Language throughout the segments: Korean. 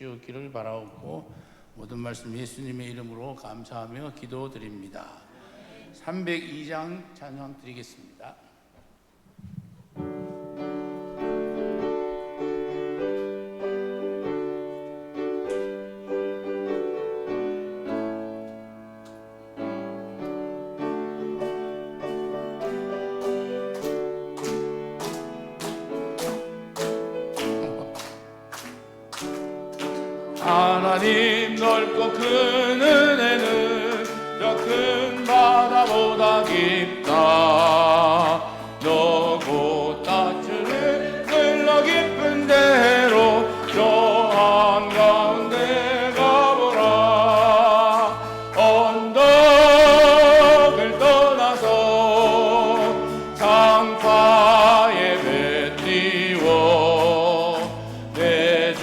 주시옵기를 바라옵고 모든 말씀 예수님의 이름으로 감사하며 기도드립니다. 302장 찬양 드리겠습니다. 하나님 넓고 큰 은혜는 저 큰 바다보다 깊다. 너고 따뜻을 흘러 깊은 대로 저 한가운데 가보라. 언덕을 떠나서 상파에 배 띄워 내 주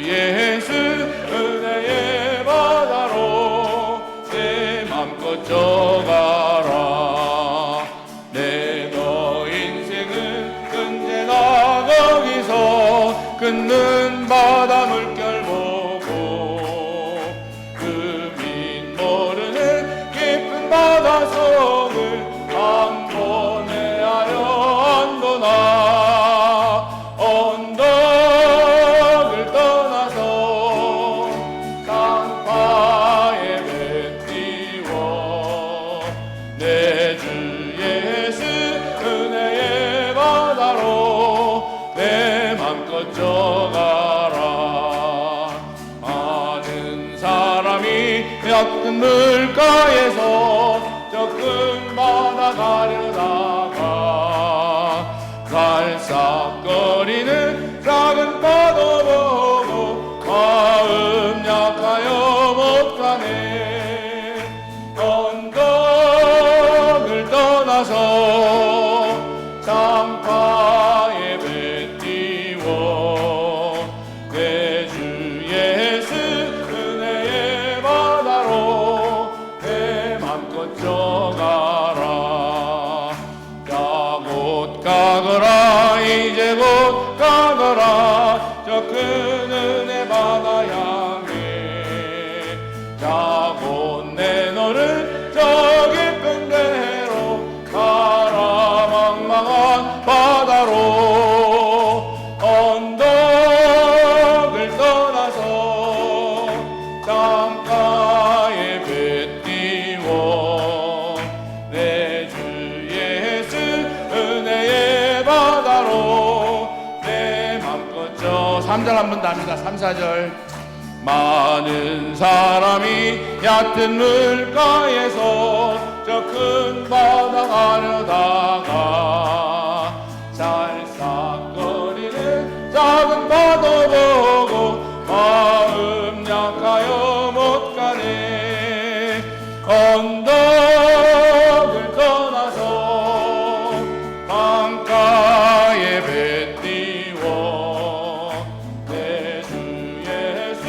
예수 은혜의 바다로 내 맘껏 져가라. 내 너 인생은 언제나 거기서 끊는 바다 물결 보고 그 빛 모르는 깊은 바다 속을 한 번에 하여 안도나. 언덕을 떠나서 상파에 배 띄워 내 주 예수 은혜의 바다로 내 맘껏 져가라. 많은 사람이 얕은 물가에서 저 큰 바다 가려다가 살싹거리는 작은 파도 보고 마음 약하여 못 가네. 언덕을 떠나서 상파에 배 띄워 내 주 예수 은혜의 바다로 내 맘껏 져가라. 자 곧 가거라 이제 곧 가거라 저 큰 은혜 바다 향해. 자 곧 내 너를 저 깊은 데로 가라. 망망한 바다로 언덕을 떠나서 상가에 배 띄워 내 주 예수 은혜의 바다로 내 맘껏 져. 3절 한 번 더 합니다. 3, 4절. 많은 사람이 얕은 물가에서 저 큰 바다 가려다가 살싹거리는 작은 파도 보고 마음 약하여 못 가네. 언덕을 떠나서 강가에 배 띄워 내 주 예수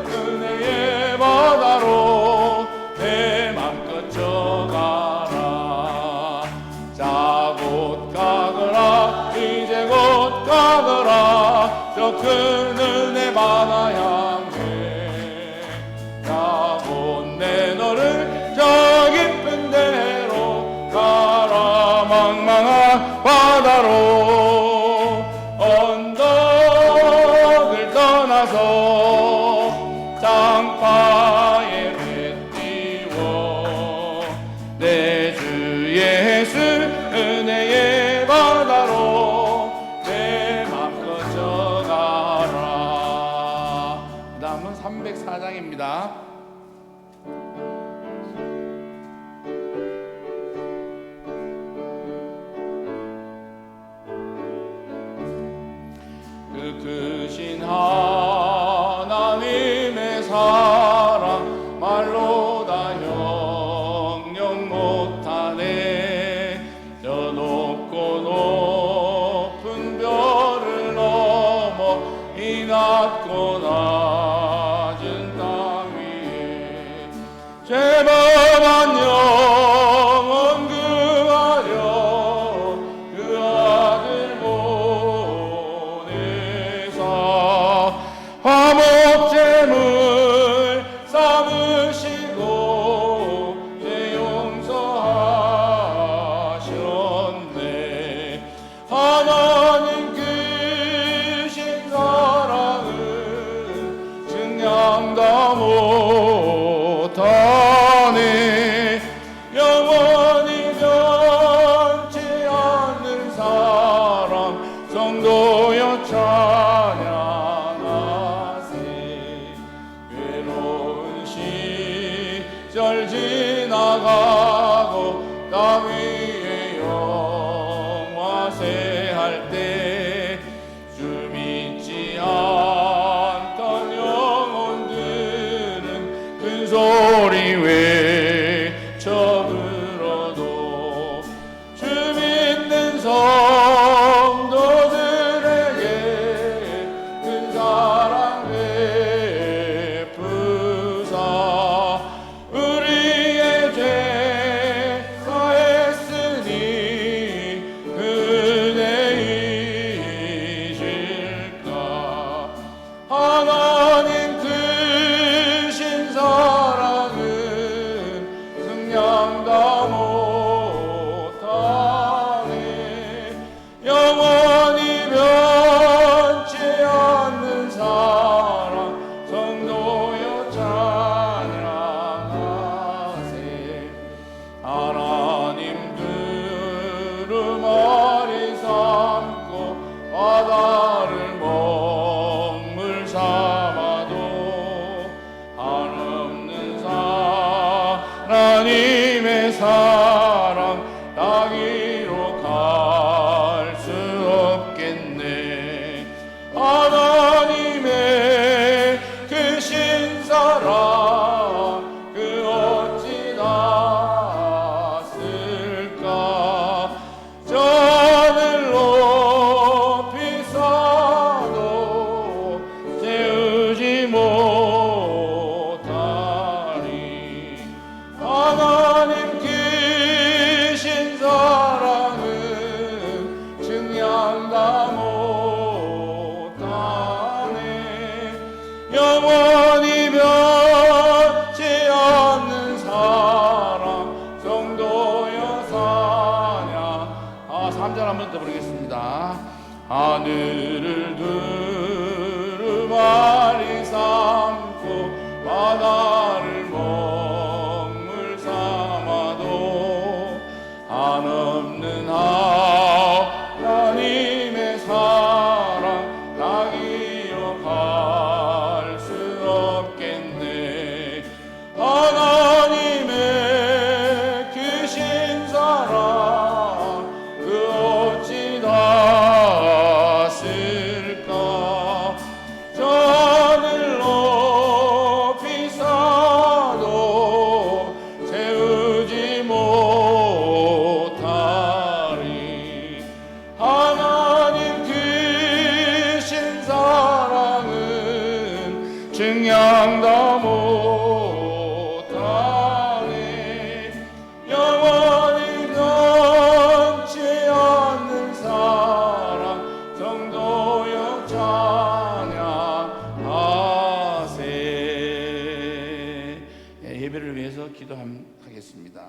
은혜의 바다로 내 맘껏 져가라. 자 곧 가거라 이제 곧 가거라 저 큰 은혜 바다 향해. 자 곧 내 너를 저 깊은 데로 가라. 망망한 바다로 언덕을 떠나서 상파에 배 띄워 내 주 예수 은혜의 바다로 내 맘껏 져가라. 그 다음은 304장입니다. 그 크신 하나님의 사랑 말로 다 형용 못하네. 저 높고 높은 별을 넘어 이 낮고 낮은 땅 위에 죄범한 영혼 구하려 그 아들 보내사 화목제 증량 다 못하네. 영원히 변치 않는 사랑 성도여 찬양하세. 하나님 두루마리 삼고 바다를 먹물 삼아도 한없는 하나님의 사랑 따기로 갈 수 없겠네. 하나님의 그 신사랑 그 어찌 닿았을까. 저늘 높이 쌓아도 채우지 못하리. 하나님 크신 사랑은 증량 다 못하네. 영원히 변치 않는 사랑 성도여 사냥. 3절 한 번 더 부르겠습니다. 하늘을 두루마리 삼고 바다를 먹물 삼아도 한없는 하나님의 사랑 따기로 갈 수 없겠네. 하나님의 크신 사랑 그 어찌 닿았을까. 저늘 높이 쌓아도 채우지 못하리. 하나님 크신 사랑은 증량 다 못하네. 영원히 변치 않는 사랑 성도여 찬양하세. 예배를 위해서 기도하겠습니다.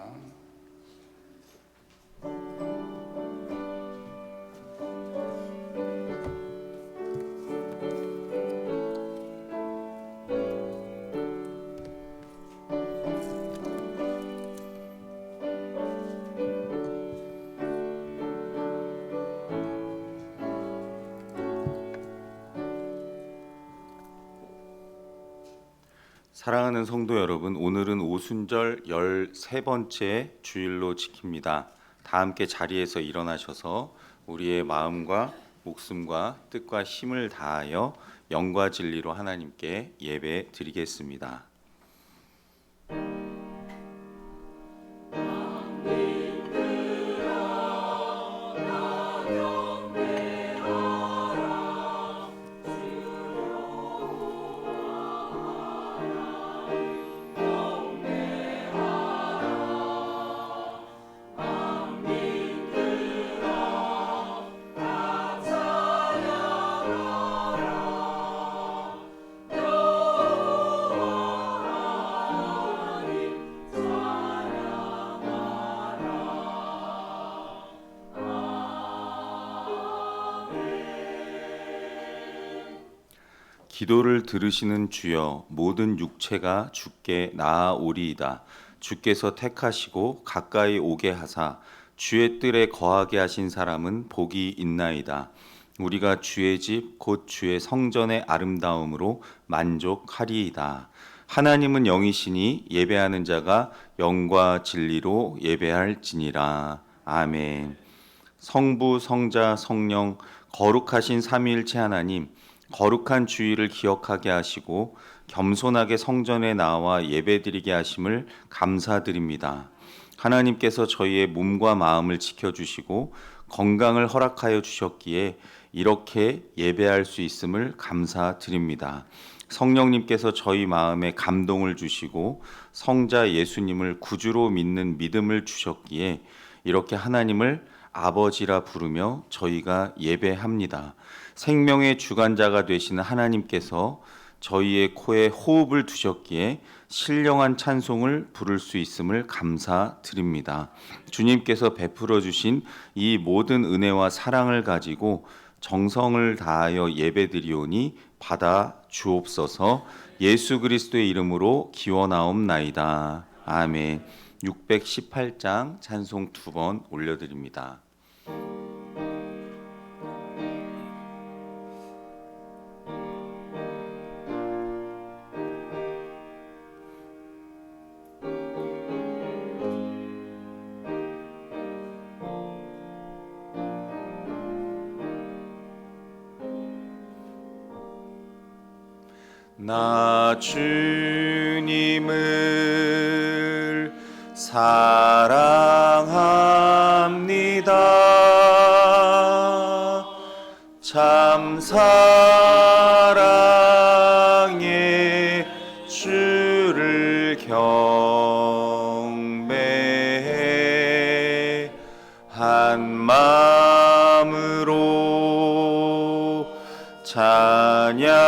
사랑하는 성도 여러분, 오늘은 오순절 13번째 주일로 지킵니다. 다 함께 자리에서 일어나셔서 우리의 마음과 목숨과 뜻과 힘을 다하여 영과 진리로 하나님께 예배 드리겠습니다. 기도를 들으시는 주여, 모든 육체가 주께 나아오리이다. 주께서 택하시고 가까이 오게 하사 주의 뜰에 거하게 하신 사람은 복이 있나이다. 우리가 주의 집 곧 주의 성전의 아름다움으로 만족하리이다. 하나님은 영이시니 예배하는 자가 영과 진리로 예배할지니라. 아멘. 성부, 성자, 성령 거룩하신 삼위일체 하나님, 거룩한 주일을 기억하게 하시고 겸손하게 성전에 나와 예배드리게 하심을 감사드립니다. 하나님께서 저희의 몸과 마음을 지켜주시고 건강을 허락하여 주셨기에 이렇게 예배할 수 있음을 감사드립니다. 성령님께서 저희 마음에 감동을 주시고 성자 예수님을 구주로 믿는 믿음을 주셨기에 이렇게 하나님을 아버지라 부르며 저희가 예배합니다. 생명의 주관자가 되시는 하나님께서 저희의 코에 호흡을 두셨기에 신령한 찬송을 부를 수 있음을 감사드립니다. 주님께서 베풀어 주신 이 모든 은혜와 사랑을 가지고 정성을 다하여 예배드리오니 받아 주옵소서. 예수 그리스도의 이름으로 기원하옵나이다. 아멘. 618장 찬송 2번 올려드립니다. 나 주님을 사랑합니다. 참 사랑의 주를 경배해 한 마음으로 찬양하오니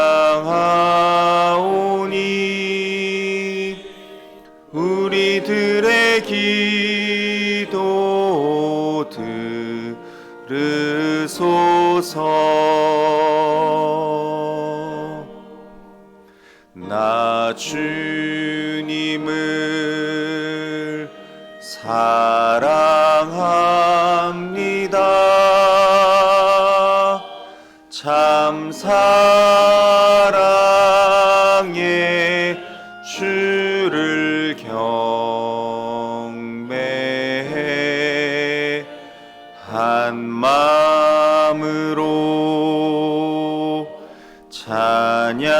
우리들의 기도 들으소서. 나 주님을 사랑합니다. 참 사랑의 주를 경배해 한 마음으로 찬양하오니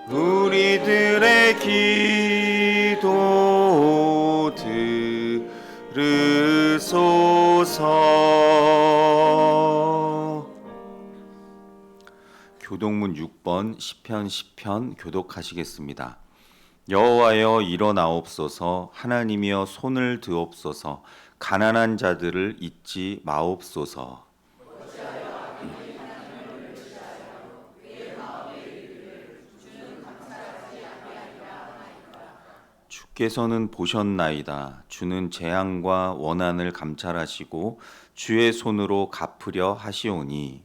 우리들의 기도 들으소서. 교동문 6번 시편 10편 교독하시겠습니다. 여호와여 일어나옵소서. 하나님이여 손을 드옵소서. 가난한 자들을 잊지 마옵소서. 주께서는 보셨나이다. 주는 재앙과 원한을 감찰하시고 주의 손으로 갚으려 하시오니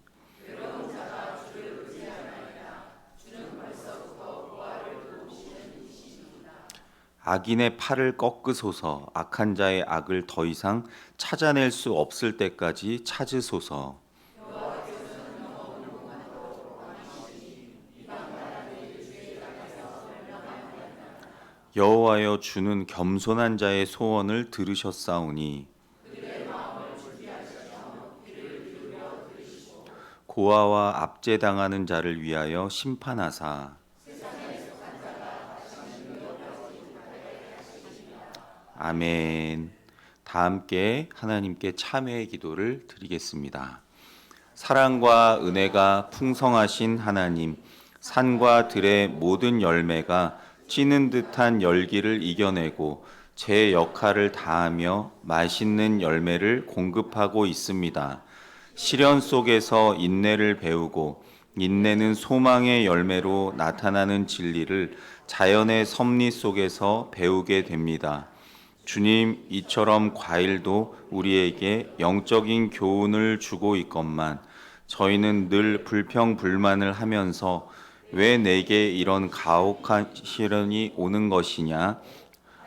악인의 팔을 꺾으소서. 악한 자의 악을 더 이상 찾아낼 수 없을 때까지 찾으소서. 여호와여 주는 겸손한 자의 소원을 들으셨사오니 고아와 압제당하는 자를 위하여 심판하사 아멘. 다 함께 하나님께 참회의 기도를 드리겠습니다. 사랑과 은혜가 풍성하신 하나님, 산과 들의 모든 열매가 찌는 듯한 열기를 이겨내고 제 역할을 다하며 맛있는 열매를 공급하고 있습니다. 시련 속에서 인내를 배우고 인내는 소망의 열매로 나타나는 진리를 자연의 섭리 속에서 배우게 됩니다. 주님, 이처럼 과일도 우리에게 영적인 교훈을 주고 있건만 저희는 늘 불평불만을 하면서 왜 내게 이런 가혹한 시련이 오는 것이냐?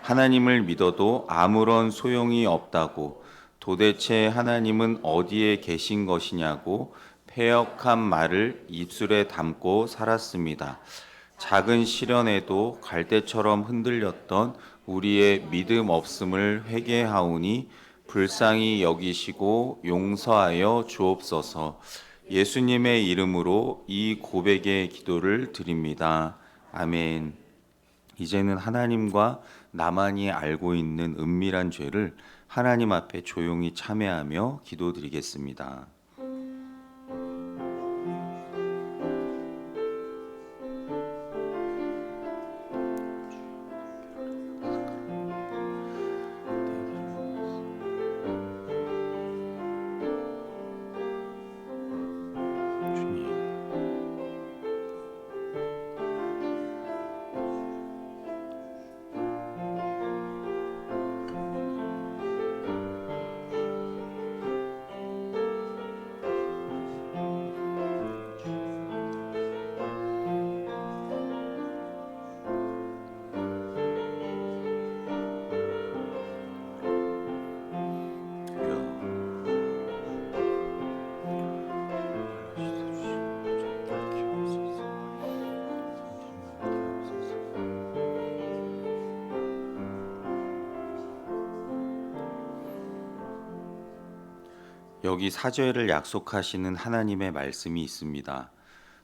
하나님을 믿어도 아무런 소용이 없다고, 도대체 하나님은 어디에 계신 것이냐고 패역한 말을 입술에 담고 살았습니다. 작은 시련에도 갈대처럼 흔들렸던 우리의 믿음 없음을 회개하오니 불쌍히 여기시고 용서하여 주옵소서. 예수님의 이름으로 이 고백의 기도를 드립니다. 아멘. 이제는 하나님과 나만이 알고 있는 은밀한 죄를 하나님 앞에 조용히 참회하며 기도드리겠습니다. 여기 사죄를 약속하시는 하나님의 말씀이 있습니다.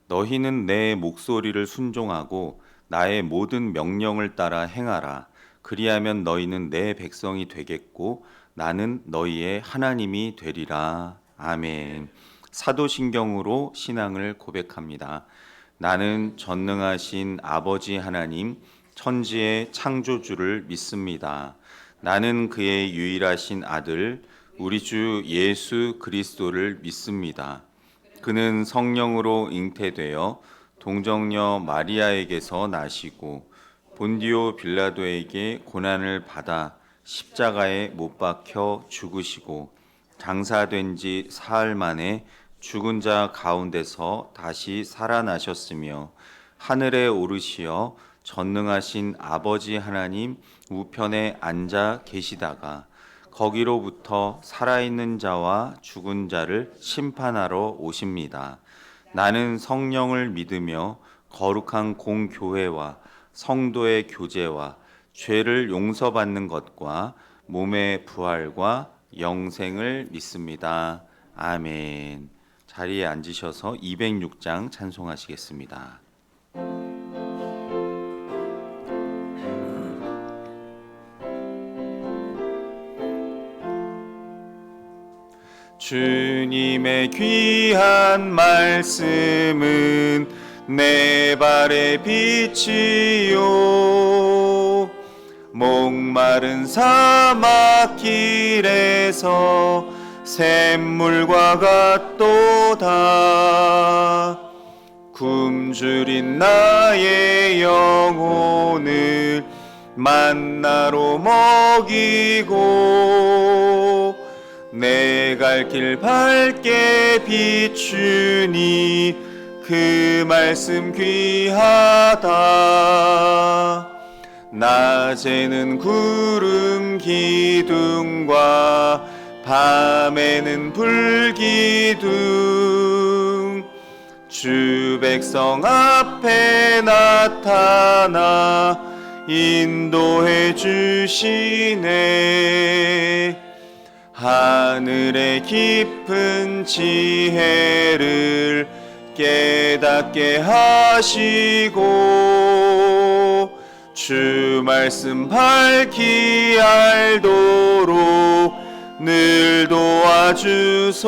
너희는 내 목소리를 순종하고 나의 모든 명령을 따라 행하라. 그리하면 너희는 내 백성이 되겠고 나는 너희의 하나님이 되리라. 아멘. 사도신경으로 신앙을 고백합니다. 나는 전능하신 아버지 하나님, 천지의 창조주를 믿습니다. 나는 그의 유일하신 아들, 우리 주 예수 그리스도를 믿습니다. 그는 성령으로 잉태되어 동정녀 마리아에게서 나시고 본디오 빌라도에게 고난을 받아 십자가에 못 박혀 죽으시고 장사된 지 사흘 만에 죽은 자 가운데서 다시 살아나셨으며 하늘에 오르시어 전능하신 아버지 하나님 우편에 앉아 계시다가 거기로부터 살아있는 자와 죽은 자를 심판하러 오십니다. 나는 성령을 믿으며 거룩한 공교회와 성도의 교제와 죄를 용서받는 것과 몸의 부활과 영생을 믿습니다. 아멘. 자리에 앉으셔서 206장 찬송하시겠습니다. 주님의 귀한 말씀은 내 발의 빛이요 목마른 사막길에서 샘물과 같도다. 굶주린 나의 영혼을 만나로 먹이고 내 갈 길 밝게 비추니 그 말씀 귀하다. 낮에는 구름 기둥과 밤에는 불기둥 주 백성 앞에 나타나 인도해 주시네. 하늘의 깊은 지혜를 깨닫게 하시고 주 말씀 밝히 알도록 늘 도와주소서.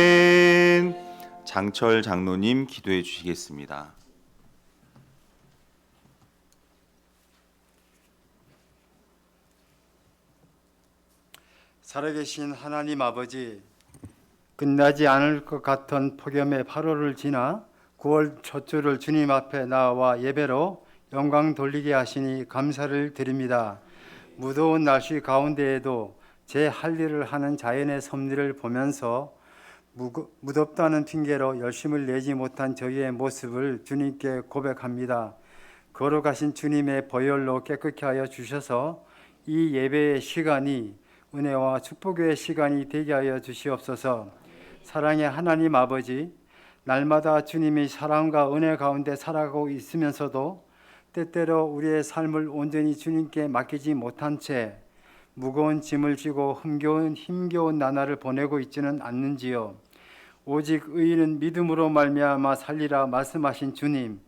아멘. 장철 장로님 기도해 주시겠습니다. 살아계신 하나님 아버지, 끝나지 않을 것 같은 폭염의 8월을 지나 9월 첫 주를 주님 앞에 나와 예배로 영광 돌리게 하시니 감사를 드립니다. 무더운 날씨 가운데에도 제 할 일을 하는 자연의 섭리를 보면서 무덥다는 핑계로 열심을 내지 못한 저희의 모습을 주님께 고백합니다. 걸어가신 주님의 보혈로 깨끗게 하여 주셔서 이 예배의 시간이 은혜와 축복의 시간이 되게 하여 주시옵소서. 사랑의 하나님 아버지, 날마다 주님이 사랑과 은혜 가운데 살아가고 있으면서도 때때로 우리의 삶을 온전히 주님께 맡기지 못한 채 무거운 짐을 지고 힘겨운 나날을 보내고 있지는 않는지요. 오직 의인은 믿음으로 말미암아 살리라 말씀하신 주님,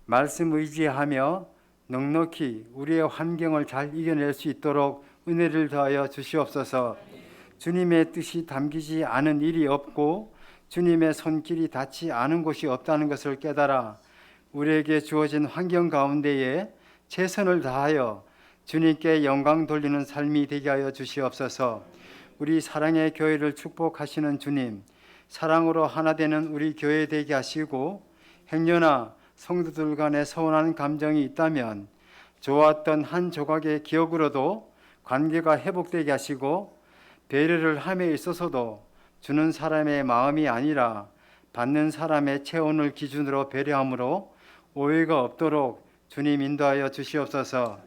말씀 의지하며 넉넉히 우리의 환경을 잘 이겨낼 수 있도록 은혜를 더하여 주시옵소서. 주님의 뜻이 담기지 않은 일이 없고 주님의 손길이 닿지 않은 곳이 없다는 것을 깨달아 우리에게 주어진 환경 가운데에 최선을 다하여 주님께 영광 돌리는 삶이 되게 하여 주시옵소서. 우리 사랑의 교회를 축복하시는 주님, 사랑으로 하나 되는 우리 교회 되게 하시고 행여나 성도들 간에 서운한 감정이 있다면 좋았던 한 조각의 기억으로도 관계가 회복되게 하시고 배려를 함에 있어서도 주는 사람의 마음이 아니라 받는 사람의 체온을 기준으로 배려함으로 오해가 없도록 주님 인도하여 주시옵소서.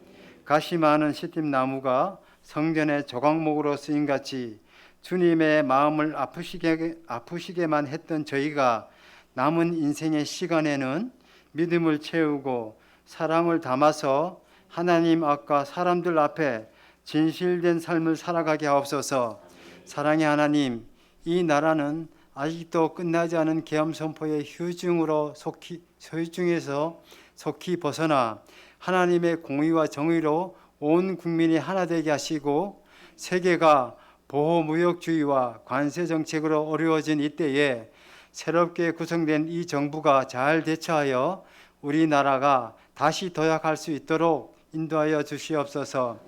가시 많은 시팀나무가 성전의 조각목으로 쓰임같이 주님의 마음을 아프시게만 했던 저희가 남은 인생의 시간에는 믿음을 채우고 사랑을 담아서 하나님 앞과 사람들 앞에 진실된 삶을 살아가게 하옵소서. 사랑의 하나님, 이 나라는 아직도 끝나지 않은 계엄 선포의 휴중에서 속히 벗어나 하나님의 공의와 정의로 온 국민이 하나 되게 하시고, 세계가 보호무역주의와 관세 정책으로 어려워진 이때에 새롭게 구성된 이 정부가 잘 대처하여 우리나라가 다시 도약할 수 있도록 인도하여 주시옵소서.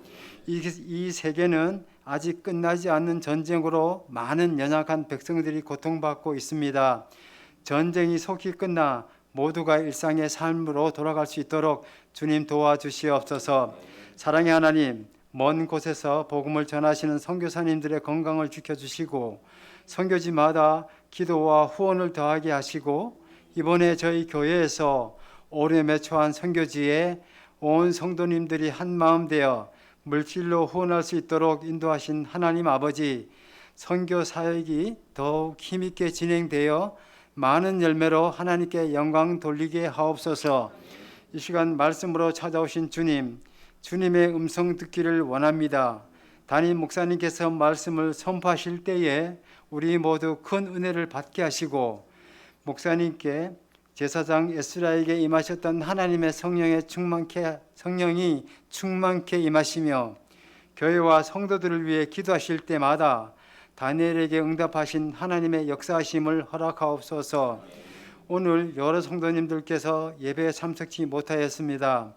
이 세계는 아직 끝나지 않는 전쟁으로 많은 연약한 백성들이 고통받고 있습니다. 전쟁이 속히 끝나 모두가 일상의 삶으로 돌아갈 수 있도록 주님 도와주시옵소서. 사랑의 하나님, 먼 곳에서 복음을 전하시는 선교사님들의 건강을 지켜주시고 선교지마다 기도와 후원을 더하게 하시고, 이번에 저희 교회에서 올해 매초한 선교지에 온 성도님들이 한 마음 되어 물질로 후원할 수 있도록 인도하신 하나님 아버지, 선교 사역이 더욱 힘있게 진행되어 많은 열매로 하나님께 영광 돌리게 하옵소서. 이 시간 말씀으로 찾아오신 주님, 주님의 음성 듣기를 원합니다. 담임 목사님께서 말씀을 선포하실 때에 우리 모두 큰 은혜를 받게 하시고, 목사님께 제사장 에스라에게 임하셨던 하나님의 성령이 충만케 임하시며 교회와 성도들을 위해 기도하실 때마다 다니엘에게 응답하신 하나님의 역사하심을 허락하옵소서. 오늘 여러 성도님들께서 예배에 참석치 못하였습니다.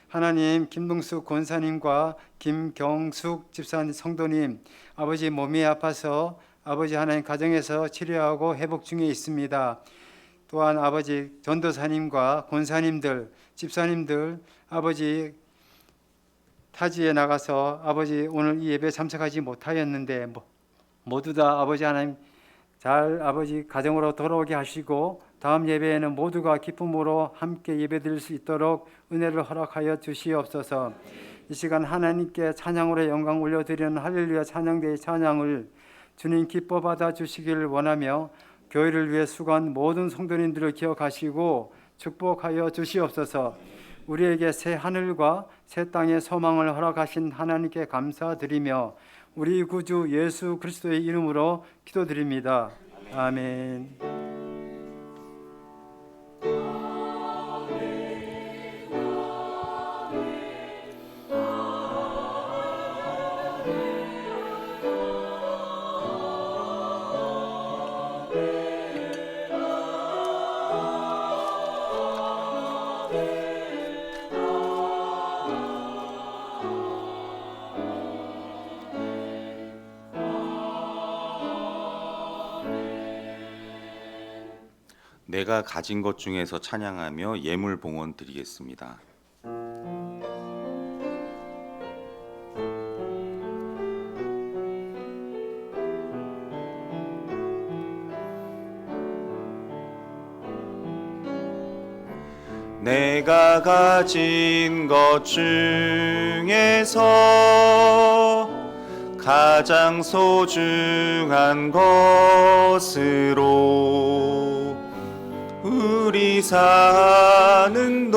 하나님, 김동숙 권사님과 김경숙 집사님 성도님, 아버지 몸이 아파서 아버지 하나님 가정에서 치료하고 회복 중에 있습니다. 또한 아버지 전도사님과 권사님들, 집사님들, 아버지 타지에 나가서 아버지 오늘 이 예배에 참석하지 못하였는데 모두 다 아버지 하나님 잘 아버지 가정으로 돌아오게 하시고, 다음 예배에는 모두가 기쁨으로 함께 예배드릴 수 있도록 은혜를 허락하여 주시옵소서. 이 시간 하나님께 찬양으로 영광 올려드리는 할렐루야 찬양대의 찬양을 주님 기뻐 받아 주시기를 원하며, 교회를 위해 수고한 모든 성도님들을 기억하시고 축복하여 주시옵소서. 우리에게 새 하늘과 새 땅의 소망을 허락하신 하나님께 감사드리며 우리 구주 예수 그리스도의 이름으로 기도드립니다. 아멘. 내가 가진 것 중에서 찬양하며 예물 봉헌 드리겠습니다. 내가 가진 것 중에서 가장 소중한 것으로 우리 사는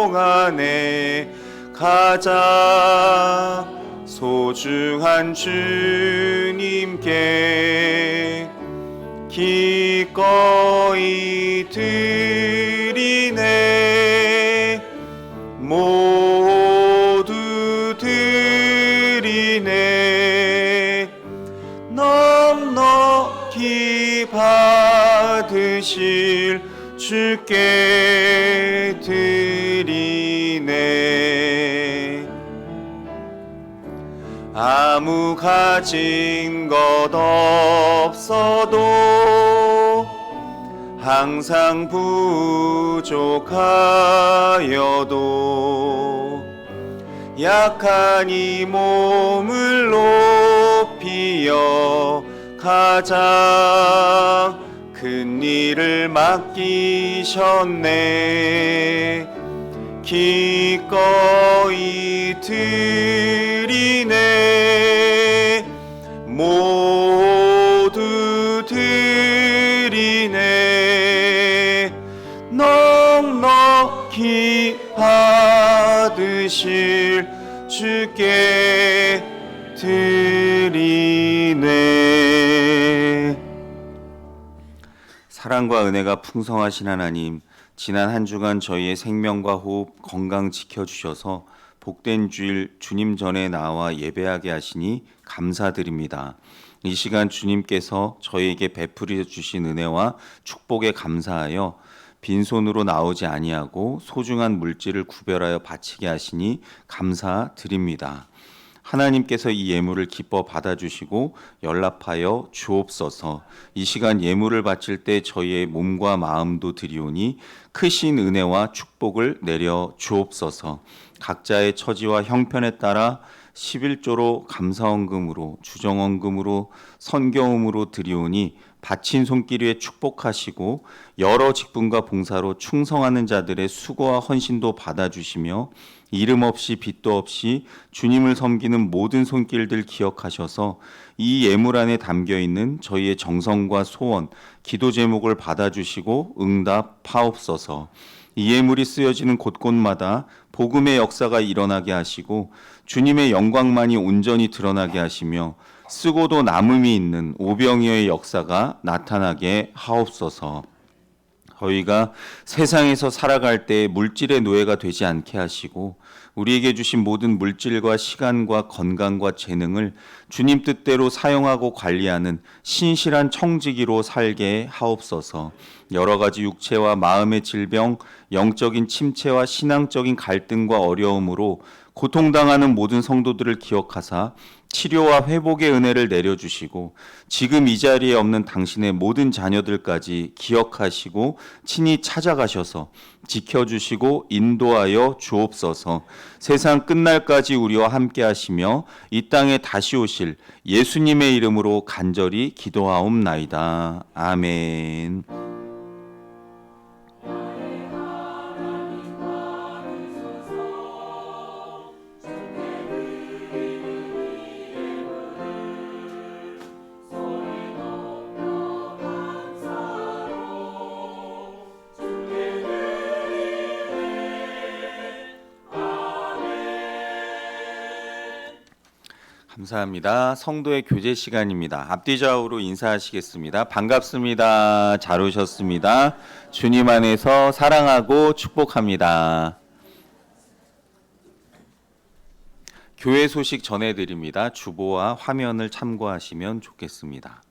동안에 가장 소중한 주님께 기꺼이 드리네. 모두 드리네. 넉넉히 받으실 주께 드리네. 아무 가진 것 없어도 항상 부족하여도 약한 이 몸을 높이어 가장 큰 일을 맡기셨네. 기꺼이 드리네. 모두 드리네. 넉넉히 받으실 받으실 주께 드리네. 사랑과 은혜가 풍성하신 하나님, 지난 한 주간 저희의 생명과 호흡, 건강 지켜주셔서 복된 주일 주님 전에 나와 예배하게 하시니 감사드립니다. 이 시간 주님께서 저희에게 베풀어 주신 은혜와 축복에 감사하여 빈손으로 나오지 아니하고 소중한 물질을 구별하여 바치게 하시니 감사드립니다. 하나님께서 이 예물을 기뻐 받아주시고 연락하여 주옵소서. 이 시간 예물을 바칠 때 저희의 몸과 마음도 드리오니 크신 은혜와 축복을 내려 주옵소서. 각자의 처지와 형편에 따라 11조로 감사헌금으로 주정헌금으로 선경음으로 드리오니 바친 손길 위에 축복하시고 여러 직분과 봉사로 충성하는 자들의 수고와 헌신도 받아주시며 이름 없이 빚도 없이 주님을 섬기는 모든 손길들 기억하셔서 이 예물 안에 담겨있는 저희의 정성과 소원, 기도 제목을 받아주시고 응답하옵소서. 이 예물이 쓰여지는 곳곳마다 복음의 역사가 일어나게 하시고 주님의 영광만이 온전히 드러나게 하시며 쓰고도 남음이 있는 오병이어의 역사가 나타나게 하옵소서. 저희가 세상에서 살아갈 때 물질의 노예가 되지 않게 하시고 우리에게 주신 모든 물질과 시간과 건강과 재능을 주님 뜻대로 사용하고 관리하는 신실한 청지기로 살게 하옵소서. 여러 가지 육체와 마음의 질병, 영적인 침체와 신앙적인 갈등과 어려움으로 고통당하는 모든 성도들을 기억하사 치료와 회복의 은혜를 내려주시고 지금 이 자리에 없는 당신의 모든 자녀들까지 기억하시고 친히 찾아가셔서 지켜주시고 인도하여 주옵소서. 세상 끝날까지 우리와 함께 하시며 이 땅에 다시 오실 예수님의 이름으로 간절히 기도하옵나이다. 아멘. 감사합니다. 성도의 교제 시간입니다. 앞뒤 좌우로 인사하시겠습니다. 반갑습니다. 잘 오셨습니다. 주님 안에서 사랑하고 축복합니다. 교회 소식 전해드립니다. 주보와 화면을 참고하시면 좋겠습니다.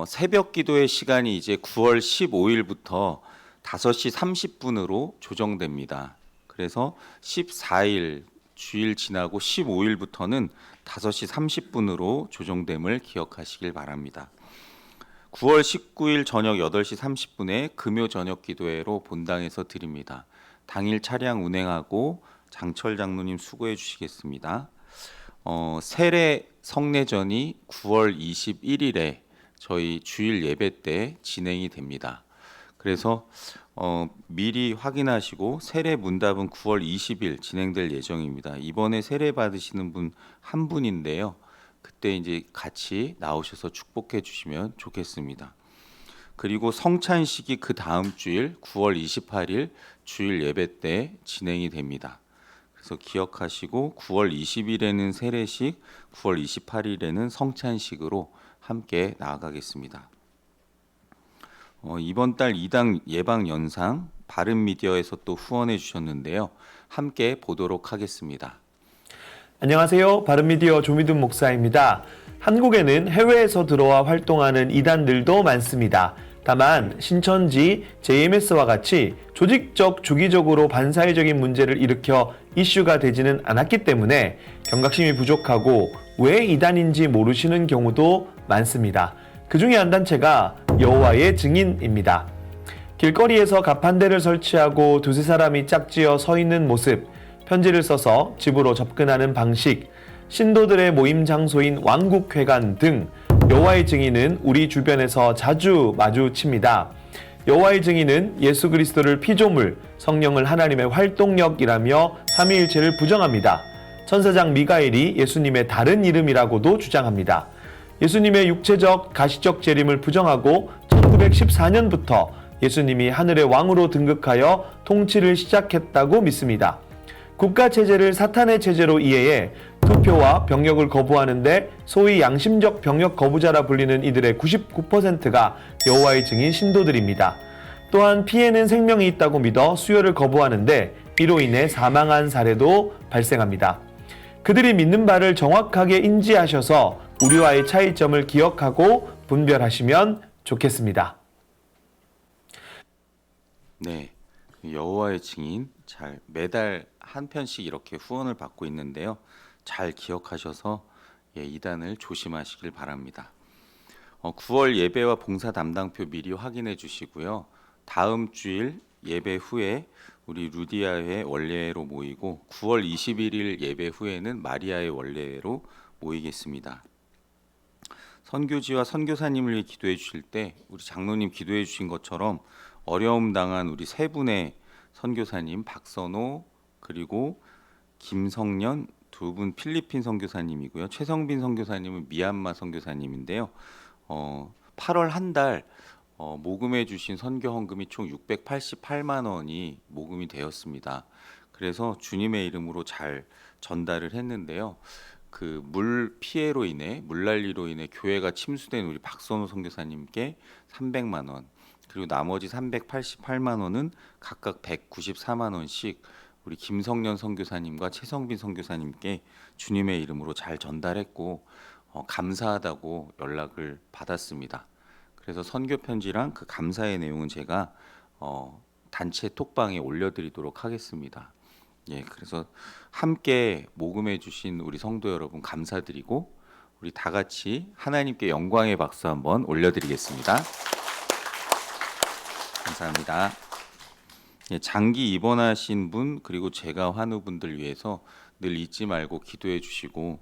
새벽 기도의 시간이 이제 9월 15일부터 5시 30분으로 조정됩니다. 그래서 14일 주일 지나고 15일부터는 5시 30분으로 조정됨을 기억하시길 바랍니다. 9월 19일 저녁 8시 30분에 금요 저녁 기도회로 본당에서 드립니다. 당일 차량 운행하고 장철 장로님 수고해 주시겠습니다. 세례 성례전이 9월 21일에 저희 주일 예배 때 진행이 됩니다. 그래서 미리 확인하시고 세례 문답은 9월 20일 진행될 예정입니다. 이번에 세례 받으시는 분 한 분인데요. 그때 이제 같이 나오셔서 축복해 주시면 좋겠습니다. 그리고 성찬식이 그 다음 주일 9월 28일 주일 예배 때 진행이 됩니다. 그래서 기억하시고 9월 20일에는 세례식, 9월 28일에는 성찬식으로 함께 나아가겠습니다. 이번 달 이당 예방 연상 바른미디어에서 또 후원해 주셨는데요. 함께 보도록 하겠습니다. 안녕하세요. 바른미디어 조미둔 목사입니다. 한국에는 해외에서 들어와 활동하는 이단들도 많습니다. 다만 신천지, JMS와 같이 조직적, 주기적으로 반사회적인 문제를 일으켜 이슈가 되지는 않았기 때문에 경각심이 부족하고 왜 이단인지 모르시는 경우도 많습니다. 그 중에 한 단체가 여호와의 증인입니다. 길거리에서 가판대를 설치하고 두세 사람이 짝지어 서 있는 모습, 편지를 써서 집으로 접근하는 방식, 신도들의 모임 장소인 왕국회관 등 여호와의 증인은 우리 주변에서 자주 마주칩니다. 여호와의 증인은 예수 그리스도를 피조물, 성령을 하나님의 활동력이라며 삼위일체를 부정합니다. 천사장 미가엘이 예수님의 다른 이름이라고도 주장합니다. 예수님의 육체적, 가시적 재림을 부정하고 1914년부터 예수님이 하늘의 왕으로 등극하여 통치를 시작했다고 믿습니다. 국가 체제를 사탄의 체제로 이해해 투표와 병역을 거부하는데 소위 양심적 병역 거부자라 불리는 이들의 99%가 여호와의 증인 신도들입니다. 또한 피해는 생명이 있다고 믿어 수혈을 거부하는데 이로 인해 사망한 사례도 발생합니다. 그들이 믿는 바를 정확하게 인지하셔서 우리와의 차이점을 기억하고 분별하시면 좋겠습니다. 네, 여호와의 증인 잘 매달 한 편씩 이렇게 후원을 받고 있는데요. 잘 기억하셔서 이단을 조심하시길 바랍니다. 9월 예배와 봉사 담당표 미리 확인해 주시고요. 다음 주일 예배 후에 우리 루디아의 원례로 모이고 9월 21일 예배 후에는 마리아의 원례로 모이겠습니다. 선교지와 선교사님을 위해 기도해 주실 때 우리 장로님 기도해 주신 것처럼 어려움 당한 우리 세 분의 선교사님 박선호 그리고 김성년 두 분 필리핀 선교사님이고요. 최성빈 선교사님은 미얀마 선교사님인데요. 8월 한 달 모금해 주신 선교 헌금이 총 688만 원이 모금이 되었습니다. 그래서 주님의 이름으로 잘 전달을 했는데요. 그 물 피해로 인해 물난리로 인해 교회가 침수된 우리 박선호 선교사님께 300만 원 그리고 나머지 388만 원은 각각 194만 원씩 우리 김성년 선교사님과 최성빈 선교사님께 주님의 이름으로 잘 전달했고 감사하다고 연락을 받았습니다. 그래서 선교 편지랑 그 감사의 내용은 제가 단체 톡방에 올려드리도록 하겠습니다. 그래서 함께 모금해 주신 우리 성도 여러분 감사드리고 우리 다 같이 하나님께 영광의 박수 한번 올려드리겠습니다. 감사합니다. 장기 입원하신 분 그리고 제가 환우분들 위해서 늘 잊지 말고 기도해 주시고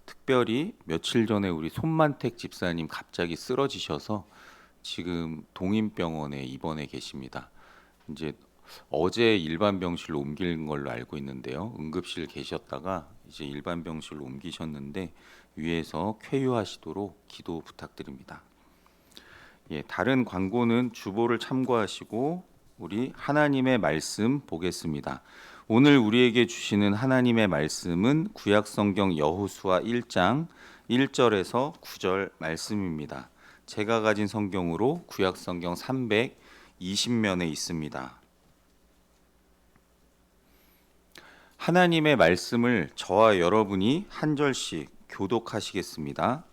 특별히 며칠 전에 우리 손만택 집사님 갑자기 쓰러지셔서 지금 동인병원에 입원해 계십니다. 이제 어제 일반 병실로 옮긴 걸로 알고 있는데요. 응급실 계셨다가 이제 일반 병실로 옮기셨는데 위에서 쾌유하시도록 기도 부탁드립니다. 다른 광고는 주보를 참고하시고 우리 하나님의 말씀 보겠습니다. 오늘 우리에게 주시는 하나님의 말씀은 구약성경 여호수아 1장 1절에서 9절 말씀입니다. 제가 가진 성경으로 구약성경 320면에 있습니다. 하나님의 말씀을 저와 여러분이 한 절씩 교독하시겠습니다.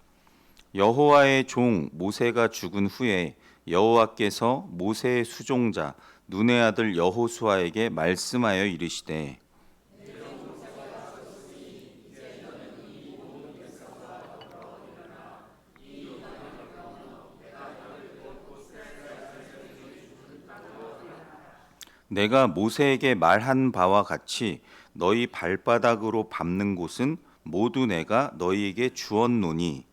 여호와의 종 모세가 죽은 후에 여호와께서 모세의 수종자 눈의 아들 여호수아에게 말씀하여 이르시되 내가 모세에게 말한 바와 같이 너희 발바닥으로 밟는 곳은 모두 내가 너희에게 주었노니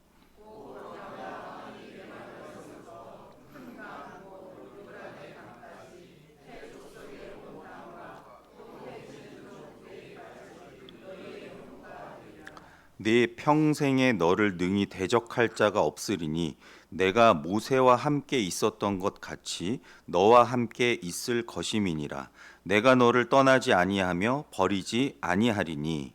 네 평생에 너를 능히 대적할 자가 없으리니 내가 모세와 함께 있었던 것 같이 너와 함께 있을 것임이니라. 내가 너를 떠나지 아니하며 버리지 아니하리니.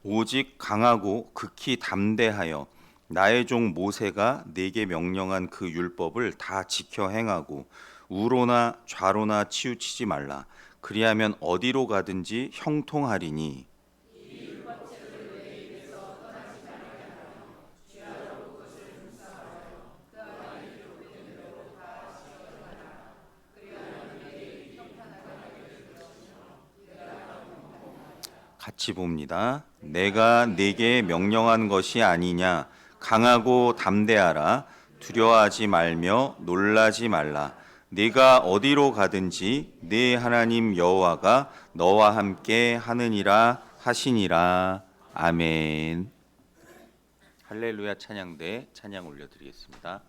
오직 강하고 극히 담대하여 나의 종 모세가 네게 명령한 그 율법을 다 지켜 행하고 우로나 좌로나 치우치지 말라. 그리하면 어디로 가든지 형통하리니. 같이 봅니다. 내가 네게 명령한 것이 아니냐. 강하고 담대하라. 두려워하지 말며 놀라지 말라. 네가 어디로 가든지 네 하나님 여호와가 너와 함께 하느니라 하시니라. 아멘. 할렐루야 찬양대 찬양 올려드리겠습니다.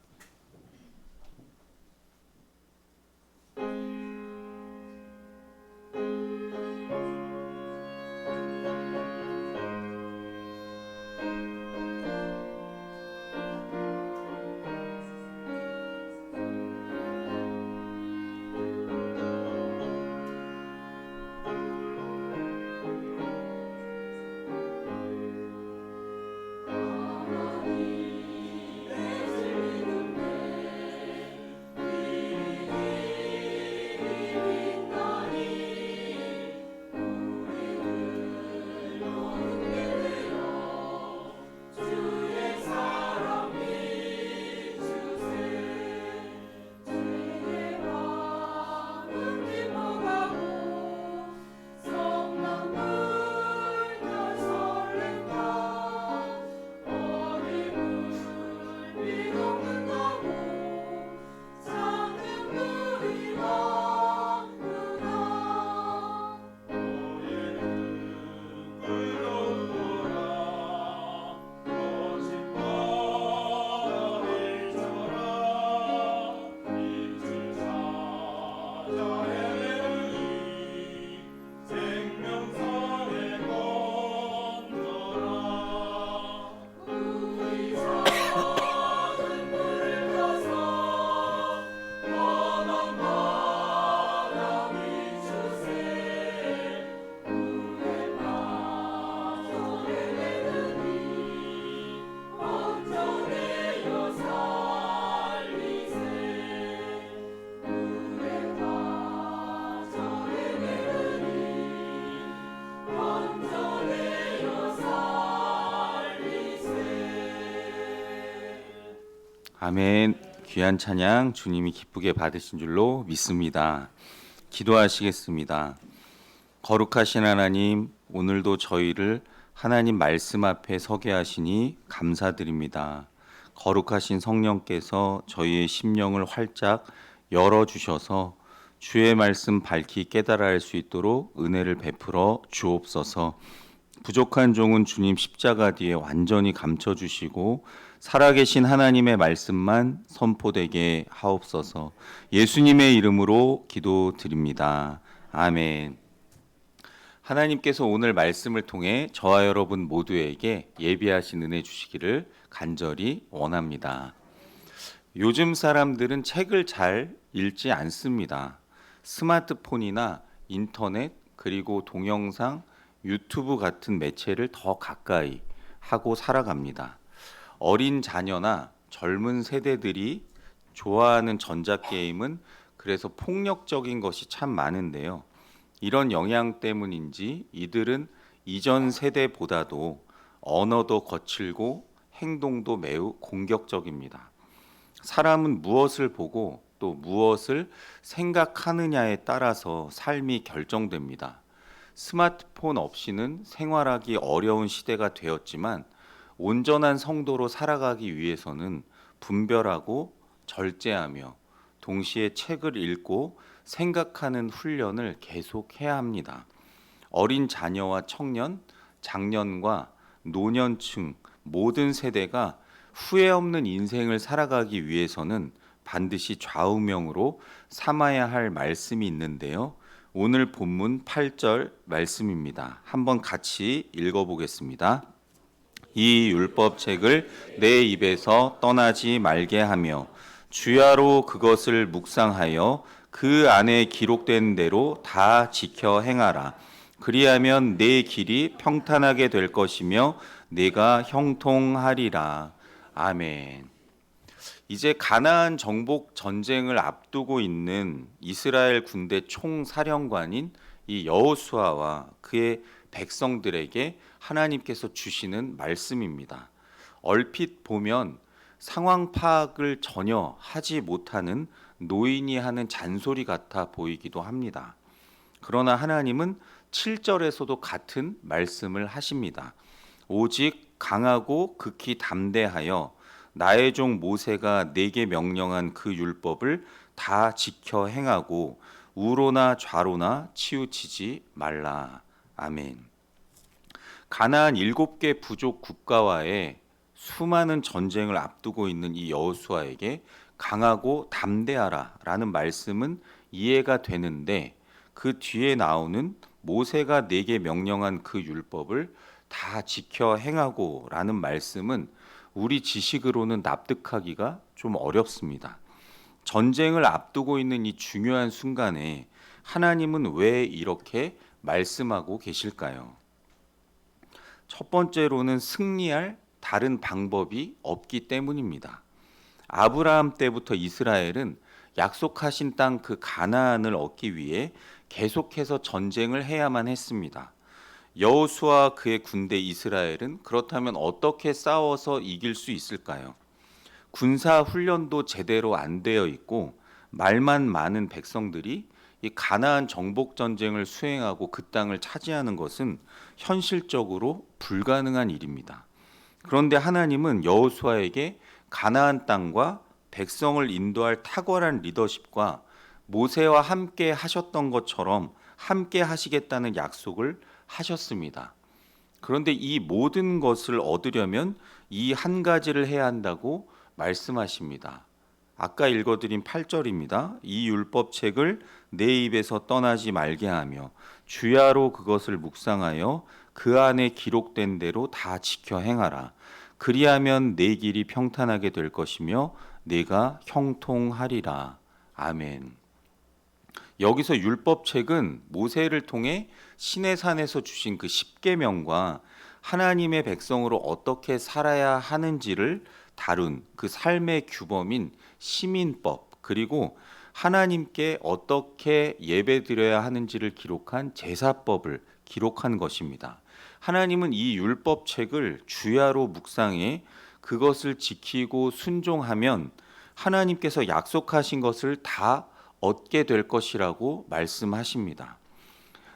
아멘. 귀한 찬양 주님이 기쁘게 받으신 줄로 믿습니다. 기도하시겠습니다. 거룩하신 하나님, 오늘도 저희를 하나님 말씀 앞에 서게 하시니 감사드립니다. 거룩하신 성령께서 저희의 심령을 활짝 열어주셔서 주의 말씀 밝히 깨달아 알 수 있도록 은혜를 베풀어 주옵소서. 부족한 종은 주님 십자가 뒤에 완전히 감춰주시고 살아계신 하나님의 말씀만 선포되게 하옵소서. 예수님의 이름으로 기도드립니다. 아멘. 하나님께서 오늘 말씀을 통해 저와 여러분 모두에게 예비하신 은혜 주시기를 간절히 원합니다. 요즘 사람들은 책을 잘 읽지 않습니다. 스마트폰이나 인터넷 그리고 동영상, 유튜브 같은 매체를 더 가까이 하고 살아갑니다. 어린 자녀나 젊은 세대들이 좋아하는 전자게임은 그래서 폭력적인 것이 참 많은데요. 이런 영향 때문인지 이들은 이전 세대보다도 언어도 거칠고 행동도 매우 공격적입니다. 사람은 무엇을 보고 또 무엇을 생각하느냐에 따라서 삶이 결정됩니다. 스마트폰 없이는 생활하기 어려운 시대가 되었지만 온전한 성도로 살아가기 위해서는 분별하고 절제하며 동시에 책을 읽고 생각하는 훈련을 계속해야 합니다. 어린 자녀와 청년, 장년과 노년층 모든 세대가 후회 없는 인생을 살아가기 위해서는 반드시 좌우명으로 삼아야 할 말씀이 있는데요. 오늘 본문 8절 말씀입니다. 한번 같이 읽어보겠습니다. 이 율법책을 내 입에서 떠나지 말게 하며 주야로 그것을 묵상하여 그 안에 기록된 대로 다 지켜 행하라. 그리하면 내 길이 평탄하게 될 것이며 내가 형통하리라. 아멘. 이제 가나안 정복 전쟁을 앞두고 있는 이스라엘 군대 총사령관인 이 여호수아와 그의 백성들에게 하나님께서 주시는 말씀입니다. 얼핏 보면 상황 파악을 전혀 하지 못하는 노인이 하는 잔소리 같아 보이기도 합니다. 그러나 하나님은 7절에서도 같은 말씀을 하십니다. 오직 강하고 극히 담대하여 나의 종 모세가 내게 명령한 그 율법을 다 지켜 행하고 우로나 좌로나 치우치지 말라. 아멘. 가나안 7개 부족 국가와의 수많은 전쟁을 앞두고 있는 이 여호수아에게 강하고 담대하라 라는 말씀은 이해가 되는데 그 뒤에 나오는 모세가 내게 명령한 그 율법을 다 지켜 행하고 라는 말씀은 우리 지식으로는 납득하기가 좀 어렵습니다. 전쟁을 앞두고 있는 이 중요한 순간에 하나님은 왜 이렇게 말씀하고 계실까요? 첫 번째로는 승리할 다른 방법이 없기 때문입니다. 아브라함 때부터 이스라엘은 약속하신 땅 그 가나안을 얻기 위해 계속해서 전쟁을 해야만 했습니다. 여호수아와 그의 군대 이스라엘은 그렇다면 어떻게 싸워서 이길 수 있을까요? 군사 훈련도 제대로 안 되어 있고 말만 많은 백성들이 이 가나안 정복 전쟁을 수행하고 그 땅을 차지하는 것은 현실적으로 불가능한 일입니다. 그런데 하나님은 여호수아에게 가나안 땅과 백성을 인도할 탁월한 리더십과 모세와 함께 하셨던 것처럼 함께 하시겠다는 약속을 하셨습니다. 그런데 이 모든 것을 얻으려면 이 한 가지를 해야 한다고 말씀하십니다. 아까 읽어드린 8절입니다. 이 율법책을 내 입에서 떠나지 말게 하며 주야로 그것을 묵상하여 그 안에 기록된 대로 다 지켜 행하라. 그리하면 내 길이 평탄하게 될 것이며 내가 형통하리라. 아멘. 여기서 율법책은 모세를 통해 시내산에서 주신 그 10계명과 하나님의 백성으로 어떻게 살아야 하는지를 다룬 그 삶의 규범인 시민법, 그리고 하나님께 어떻게 예배드려야 하는지를 기록한 제사법을 기록한 것입니다. 하나님은 이 율법책을 주야로 묵상해 그것을 지키고 순종하면 하나님께서 약속하신 것을 다 얻게 될 것이라고 말씀하십니다.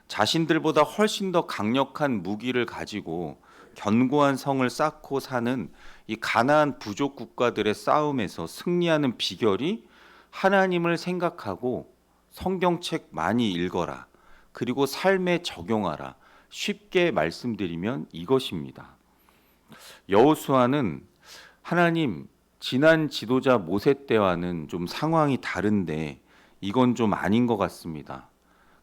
자신들보다 훨씬 더 강력한 무기를 가지고 견고한 성을 쌓고 사는 이 가나안 부족 국가들의 싸움에서 승리하는 비결이 하나님을 생각하고 성경책 많이 읽어라. 그리고 삶에 적용하라. 쉽게 말씀드리면 이것입니다. 여호수아는 하나님, 지난 지도자 모세 때와는 좀 상황이 다른데 이건 좀 아닌 것 같습니다.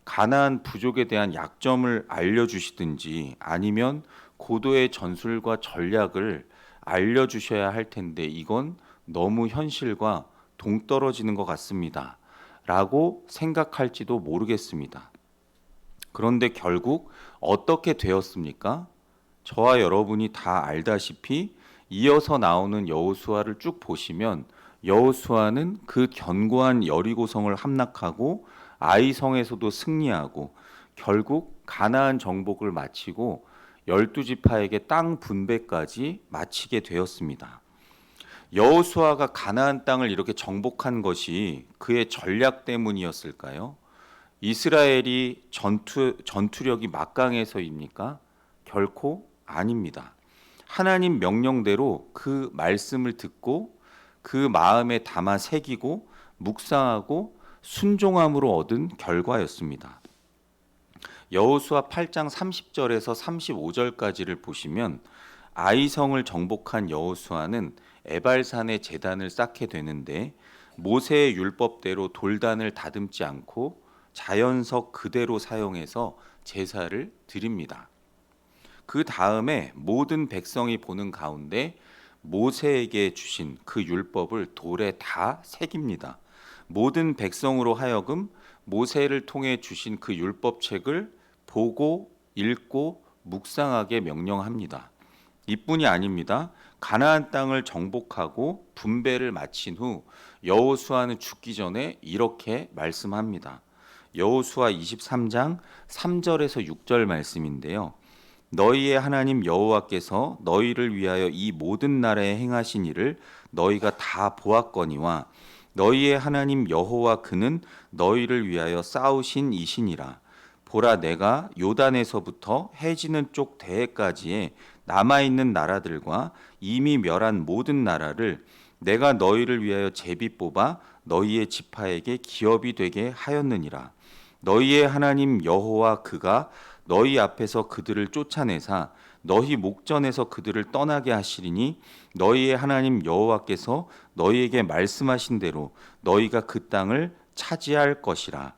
가나안 부족에 대한 약점을 알려주시든지 아니면 고도의 전술과 전략을 알려주셔야 할 텐데 이건 너무 현실과 동떨어지는 것 같습니다. 라고 생각할지도 모르겠습니다. 그런데 결국 어떻게 되었습니까? 저와 여러분이 다 알다시피 이어서 나오는 여호수아를 쭉 보시면 여호수아는 그 견고한 여리고성을 함락하고 아이성에서도 승리하고 결국 가나안 정복을 마치고 12지파에게 땅 분배까지 마치게 되었습니다. 여호수아가 가나안 땅을 이렇게 정복한 것이 그의 전략 때문이었을까요? 이스라엘이 전투력이 막강해서입니까? 결코 아닙니다. 하나님 명령대로 그 말씀을 듣고 그 마음에 담아 새기고 묵상하고 순종함으로 얻은 결과였습니다. 여호수아 8장 30절에서 35절까지를 보시면 아이성을 정복한 여호수아는 에발산에 제단을 쌓게 되는데 모세의 율법대로 돌단을 다듬지 않고 자연석 그대로 사용해서 제사를 드립니다. 그 다음에 모든 백성이 보는 가운데 모세에게 주신 그 율법을 돌에 다 새깁니다. 모든 백성으로 하여금 모세를 통해 주신 그 율법책을 보고 읽고 묵상하게 명령합니다. 이뿐이 아닙니다. 가나안 땅을 정복하고 분배를 마친 후 여호수아는 죽기 전에 이렇게 말씀합니다. 여호수아 23장 3절에서 6절 말씀인데요. 너희의 하나님 여호와께서 너희를 위하여 이 모든 나라에 행하신 일을 너희가 다 보았거니와 너희의 하나님 여호와 그는 너희를 위하여 싸우신 이시니라. 보라, 내가 요단에서부터 해지는 쪽 대해까지의 남아있는 나라들과 이미 멸한 모든 나라를 내가 너희를 위하여 제비 뽑아 너희의 지파에게 기업이 되게 하였느니라. 너희의 하나님 여호와 그가 너희 앞에서 그들을 쫓아내사 너희 목전에서 그들을 떠나게 하시리니 너희의 하나님 여호와께서 너희에게 말씀하신 대로 너희가 그 땅을 차지할 것이라.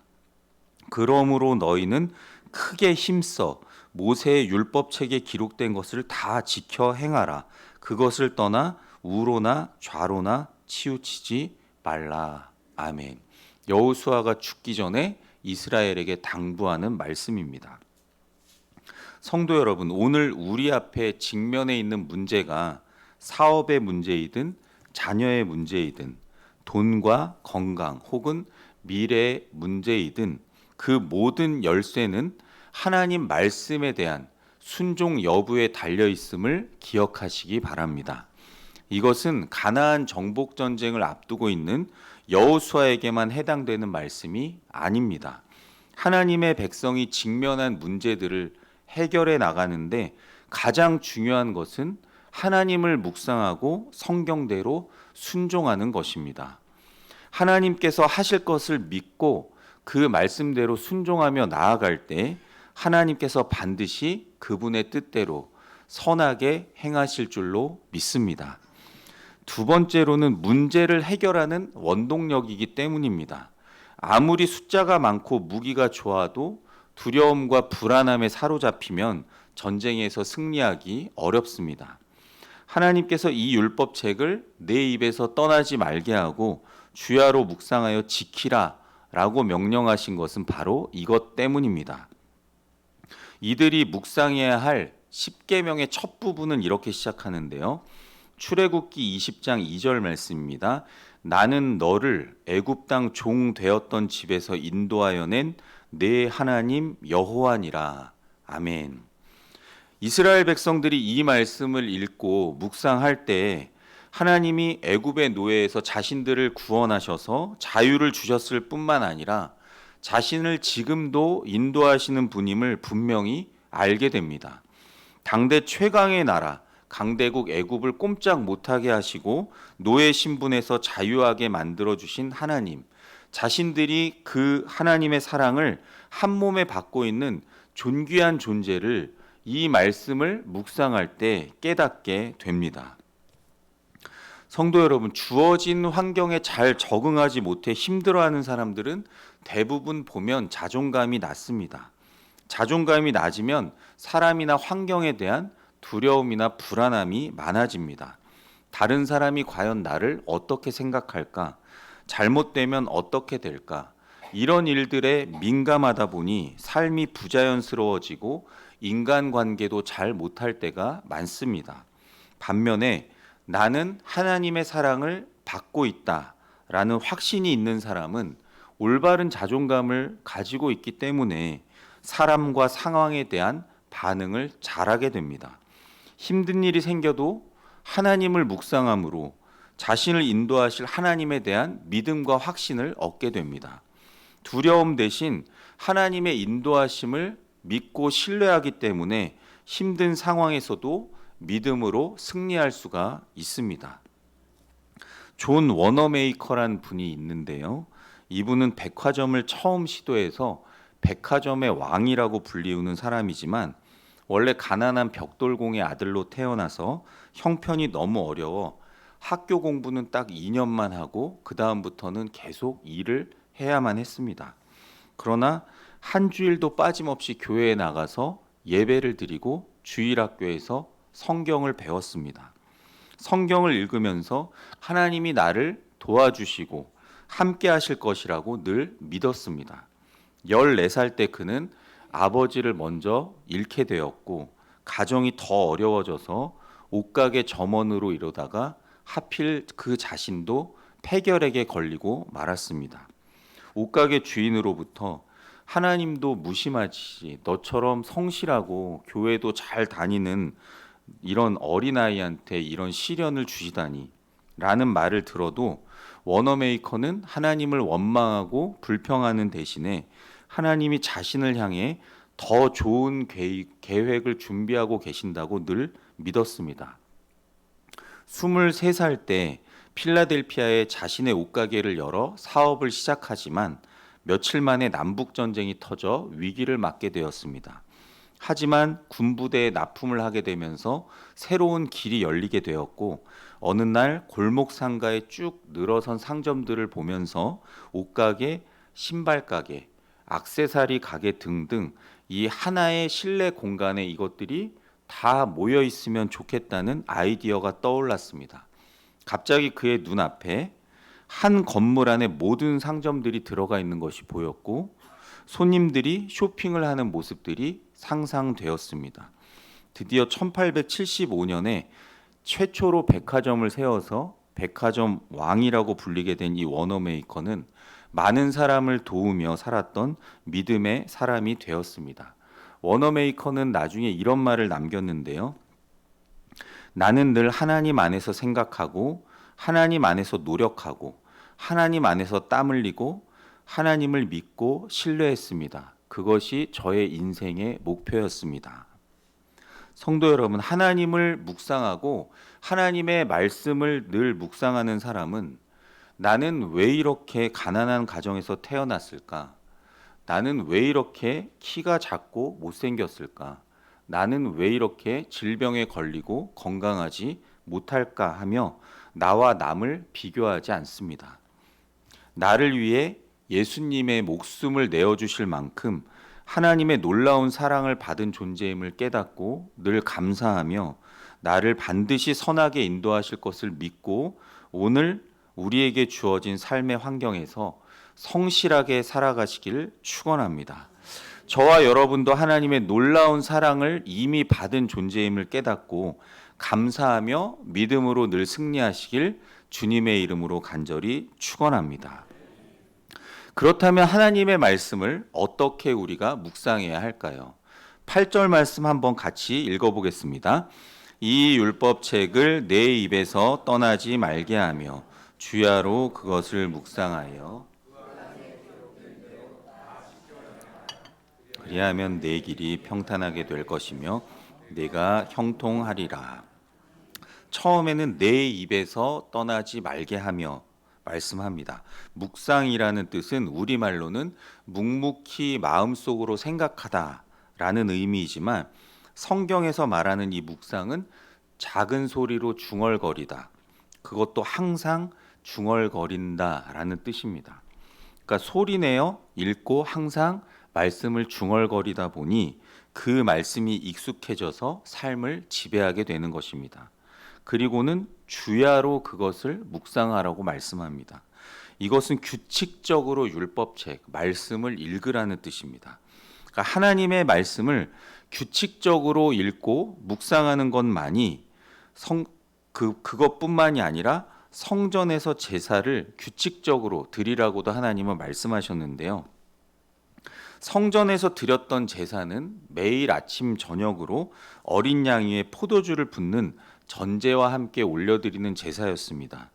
그러므로 너희는 크게 힘써 모세의 율법책에 기록된 것을 다 지켜 행하라. 그것을 떠나 우로나 좌로나 치우치지 말라. 아멘. 여호수아가 죽기 전에 이스라엘에게 당부하는 말씀입니다. 성도 여러분, 오늘 우리 앞에 직면해 있는 문제가 사업의 문제이든 자녀의 문제이든 돈과 건강 혹은 미래의 문제이든 그 모든 열쇠는 하나님 말씀에 대한 순종 여부에 달려 있음을 기억하시기 바랍니다. 이것은 가나안 정복 전쟁을 앞두고 있는 여호수아에게만 해당되는 말씀이 아닙니다. 하나님의 백성이 직면한 문제들을 해결해 나가는데 가장 중요한 것은 하나님을 묵상하고 성경대로 순종하는 것입니다. 하나님께서 하실 것을 믿고 그 말씀대로 순종하며 나아갈 때 하나님께서 반드시 그분의 뜻대로 선하게 행하실 줄로 믿습니다. 두 번째로는 문제를 해결하는 원동력이기 때문입니다. 아무리 숫자가 많고 무기가 좋아도 두려움과 불안함에 사로잡히면 전쟁에서 승리하기 어렵습니다. 하나님께서 이 율법책을 내 입에서 떠나지 말게 하고 주야로 묵상하여 지키라 라고 명령하신 것은 바로 이것 때문입니다. 이들이 묵상해야 할 10계명의 첫 부분은 이렇게 시작하는데요. 출애굽기 20장 2절 말씀입니다. 나는 너를 애굽 땅 종 되었던 집에서 인도하여 낸 내 하나님 여호와니라. 아멘. 이스라엘 백성들이 이 말씀을 읽고 묵상할 때 하나님이 애굽의 노예에서 자신들을 구원하셔서 자유를 주셨을 뿐만 아니라 자신을 지금도 인도하시는 분임을 분명히 알게 됩니다. 당대 최강의 나라 강대국 애굽을 꼼짝 못하게 하시고 노예 신분에서 자유하게 만들어 주신 하나님, 자신들이 그 하나님의 사랑을 한 몸에 받고 있는 존귀한 존재를 이 말씀을 묵상할 때 깨닫게 됩니다. 성도 여러분, 주어진 환경에 잘 적응하지 못해 힘들어하는 사람들은 대부분 보면 자존감이 낮습니다. 자존감이 낮으면 사람이나 환경에 대한 두려움이나 불안함이 많아집니다. 다른 사람이 과연 나를 어떻게 생각할까? 잘못되면 어떻게 될까? 이런 일들에 민감하다 보니 삶이 부자연스러워지고 인간관계도 잘 못할 때가 많습니다. 반면에 나는 하나님의 사랑을 받고 있다라는 확신이 있는 사람은 올바른 자존감을 가지고 있기 때문에 사람과 상황에 대한 반응을 잘하게 됩니다. 힘든 일이 생겨도 하나님을 묵상함으로 자신을 인도하실 하나님에 대한 믿음과 확신을 얻게 됩니다. 두려움 대신 하나님의 인도하심을 믿고 신뢰하기 때문에 힘든 상황에서도 믿음으로 승리할 수가 있습니다. 존 워너메이커란 분이 있는데요. 이분은 백화점을 처음 시도해서 백화점의 왕이라고 불리우는 사람이지만 원래 가난한 벽돌공의 아들로 태어나서 형편이 너무 어려워 학교 공부는 딱 2년만 하고 그 다음부터는 계속 일을 해야만 했습니다. 그러나 한 주일도 빠짐없이 교회에 나가서 예배를 드리고 주일학교에서 성경을 배웠습니다. 성경을 읽으면서 하나님이 나를 도와주시고 함께 하실 것이라고 늘 믿었습니다. 14살 때 그는 아버지를 먼저 잃게 되었고 가정이 더 어려워져서 옷가게 점원으로 이러다가 하필 그 자신도 폐결핵에 걸리고 말았습니다. 옷가게 주인으로부터 하나님도 무심하지 너처럼 성실하고 교회도 잘 다니는 이런 어린아이한테 이런 시련을 주시다니 라는 말을 들어도 워너메이커는 하나님을 원망하고 불평하는 대신에 하나님이 자신을 향해 더 좋은 계획을 준비하고 계신다고 늘 믿었습니다. 23살 때 필라델피아에 자신의 옷가게를 열어 사업을 시작하지만 며칠 만에 남북전쟁이 터져 위기를 맞게 되었습니다. 하지만 군부대에 납품을 하게 되면서 새로운 길이 열리게 되었고 어느 날 골목 상가에 쭉 늘어선 상점들을 보면서 옷가게, 신발가게, 액세서리 가게 등등 이 하나의 실내 공간에 이것들이 다 모여 있으면 좋겠다는 아이디어가 떠올랐습니다. 갑자기 그의 눈앞에 한 건물 안에 모든 상점들이 들어가 있는 것이 보였고 손님들이 쇼핑을 하는 모습들이 상상되었습니다. 드디어 1875년에 최초로 백화점을 세워서 백화점 왕이라고 불리게 된 이 워너메이커는 많은 사람을 도우며 살았던 믿음의 사람이 되었습니다. 워너메이커는 나중에 이런 말을 남겼는데요. 나는 늘 하나님 안에서 생각하고 하나님 안에서 노력하고 하나님 안에서 땀 흘리고 하나님을 믿고 신뢰했습니다. 그것이 저의 인생의 목표였습니다. 성도 여러분, 하나님을 묵상하고 하나님의 말씀을 늘 묵상하는 사람은 나는 왜 이렇게 가난한 가정에서 태어났을까? 나는 왜 이렇게 키가 작고 못생겼을까? 나는 왜 이렇게 질병에 걸리고 건강하지 못할까 하며 나와 남을 비교하지 않습니다. 나를 위해 예수님의 목숨을 내어주실 만큼 하나님의 놀라운 사랑을 받은 존재임을 깨닫고 늘 감사하며 나를 반드시 선하게 인도하실 것을 믿고 오늘 우리에게 주어진 삶의 환경에서 성실하게 살아가시길 축원합니다. 저와 여러분도 하나님의 놀라운 사랑을 이미 받은 존재임을 깨닫고 감사하며 믿음으로 늘 승리하시길 주님의 이름으로 간절히 축원합니다. 그렇다면 하나님의 말씀을 어떻게 우리가 묵상해야 할까요? 8절 말씀 한번 같이 읽어보겠습니다. 이 율법책을 내 입에서 떠나지 말게 하며 주야로 그것을 묵상하여 그리하면 내 길이 평탄하게 될 것이며 내가 형통하리라. 처음에는 내 입에서 떠나지 말게 하며 말씀합니다. 묵상이라는 뜻은 우리말로는 묵묵히 마음속으로 생각하다라는 의미이지만 성경에서 말하는 이 묵상은 작은 소리로 중얼거리다. 그것도 항상 중얼거린다라는 뜻입니다. 그러니까 소리내어 읽고 항상 말씀을 중얼거리다 보니 그 말씀이 익숙해져서 삶을 지배하게 되는 것입니다. 그리고는 주야로 그것을 묵상하라고 말씀합니다. 이것은 규칙적으로 율법책, 말씀을 읽으라는 뜻입니다. 그러니까 하나님의 말씀을 규칙적으로 읽고 묵상하는 것만이 그것뿐만이 아니라 성전에서 제사를 규칙적으로 드리라고도 하나님은 말씀하셨는데요. 성전에서 드렸던 제사는 매일 아침 저녁으로 어린 양 위에 포도주를 붓는 전제와 함께 올려드리는 제사였습니다.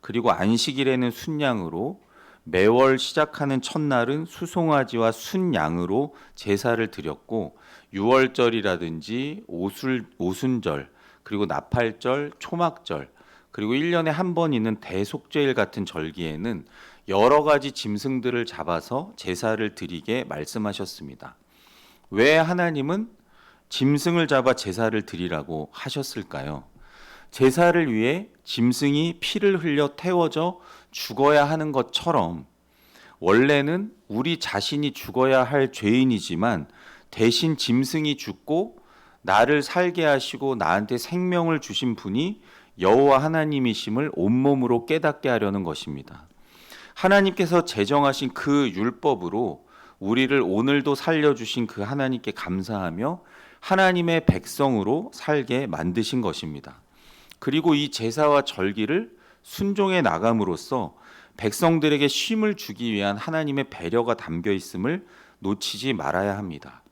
그리고 안식일에는 순양으로, 매월 시작하는 첫날은 수송아지와 순양으로 제사를 드렸고, 유월절이라든지 오순절, 그리고 나팔절, 초막절, 그리고 1년에 한 번 있는 대속죄일 같은 절기에는 여러 가지 짐승들을 잡아서 제사를 드리게 말씀하셨습니다. 왜 하나님은 짐승을 잡아 제사를 드리라고 하셨을까요? 제사를 위해 짐승이 피를 흘려 태워져 죽어야 하는 것처럼 원래는 우리 자신이 죽어야 할 죄인이지만 대신 짐승이 죽고 나를 살게 하시고 나한테 생명을 주신 분이 여호와 하나님이심을 온몸으로 깨닫게 하려는 것입니다. 하나님께서 제정하신 그 율법으로 우리를 오늘도 살려주신 그 하나님께 감사하며 하나님의 백성으로 살게 만드신 것입니다. 그리고 이 제사와 절기를 순종해 나감으로써 백성들에게 쉼을 주기 위한 하나님의 배려가 담겨 있음을 놓치지 말아야 합니다.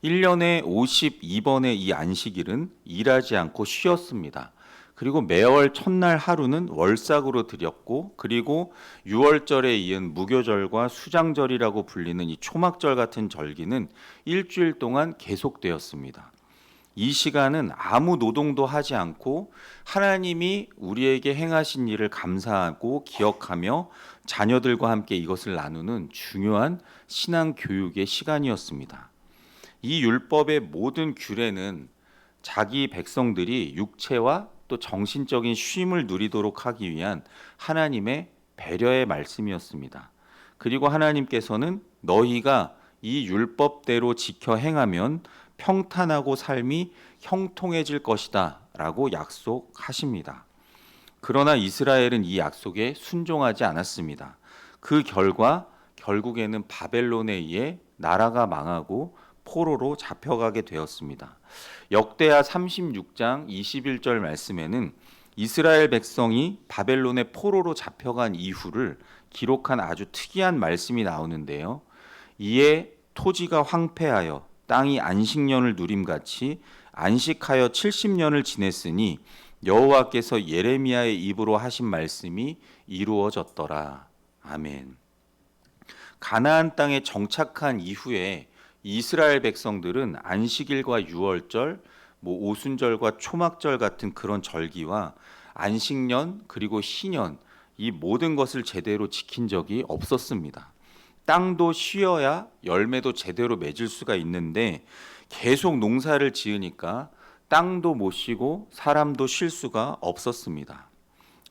1년에 52번의 이 안식일은 일하지 않고 쉬었습니다. 그리고 매월 첫날 하루는 월삭으로 드렸고, 그리고 유월절에 이은 무교절과 수장절이라고 불리는 이 초막절 같은 절기는 일주일 동안 계속되었습니다. 이 시간은 아무 노동도 하지 않고 하나님이 우리에게 행하신 일을 감사하고 기억하며 자녀들과 함께 이것을 나누는 중요한 신앙 교육의 시간이었습니다. 이 율법의 모든 규례는 자기 백성들이 육체와 또 정신적인 쉼을 누리도록 하기 위한 하나님의 배려의 말씀이었습니다. 그리고 하나님께서는 너희가 이 율법대로 지켜 행하면 평탄하고 삶이 형통해질 것이다 라고 약속하십니다. 그러나 이스라엘은 이 약속에 순종하지 않았습니다. 그 결과 결국에는 바벨론에 의해 나라가 망하고 포로로 잡혀가게 되었습니다. 역대하 36장 21절 말씀에는 이스라엘 백성이 바벨론의 포로로 잡혀간 이후를 기록한 아주 특이한 말씀이 나오는데요. 이에 토지가 황폐하여 땅이 안식년을 누림같이 안식하여 70년을 지냈으니 여호와께서 예레미야의 입으로 하신 말씀이 이루어졌더라. 아멘. 가나안 땅에 정착한 이후에 이스라엘 백성들은 안식일과 유월절, 오순절과 초막절 같은 그런 절기와 안식년 그리고 희년 이 모든 것을 제대로 지킨 적이 없었습니다. 땅도 쉬어야 열매도 제대로 맺을 수가 있는데 계속 농사를 지으니까 땅도 못 쉬고 사람도 쉴 수가 없었습니다.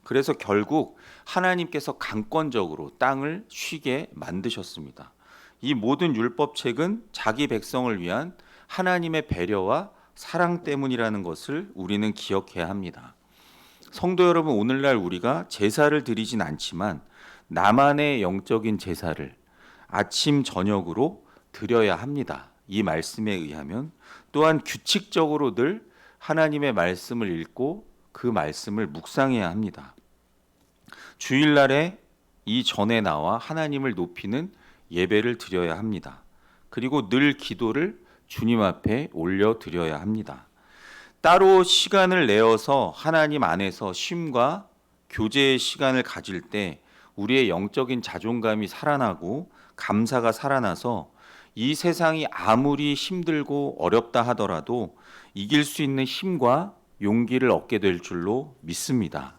그래서 결국 하나님께서 강권적으로 땅을 쉬게 만드셨습니다. 이 모든 율법책은 자기 백성을 위한 하나님의 배려와 사랑 때문이라는 것을 우리는 기억해야 합니다. 성도 여러분, 오늘날 우리가 제사를 드리진 않지만 나만의 영적인 제사를 아침 저녁으로 드려야 합니다. 이 말씀에 의하면 또한 규칙적으로 늘 하나님의 말씀을 읽고 그 말씀을 묵상해야 합니다. 주일날에 이 전에 나와 하나님을 높이는 예배를 드려야 합니다. 그리고 늘 기도를 주님 앞에 올려 드려야 합니다. 따로 시간을 내어서 하나님 안에서 쉼과 교제의 시간을 가질 때 우리의 영적인 자존감이 살아나고 감사가 살아나서 이 세상이 아무리 힘들고 어렵다 하더라도 이길 수 있는 힘과 용기를 얻게 될 줄로 믿습니다.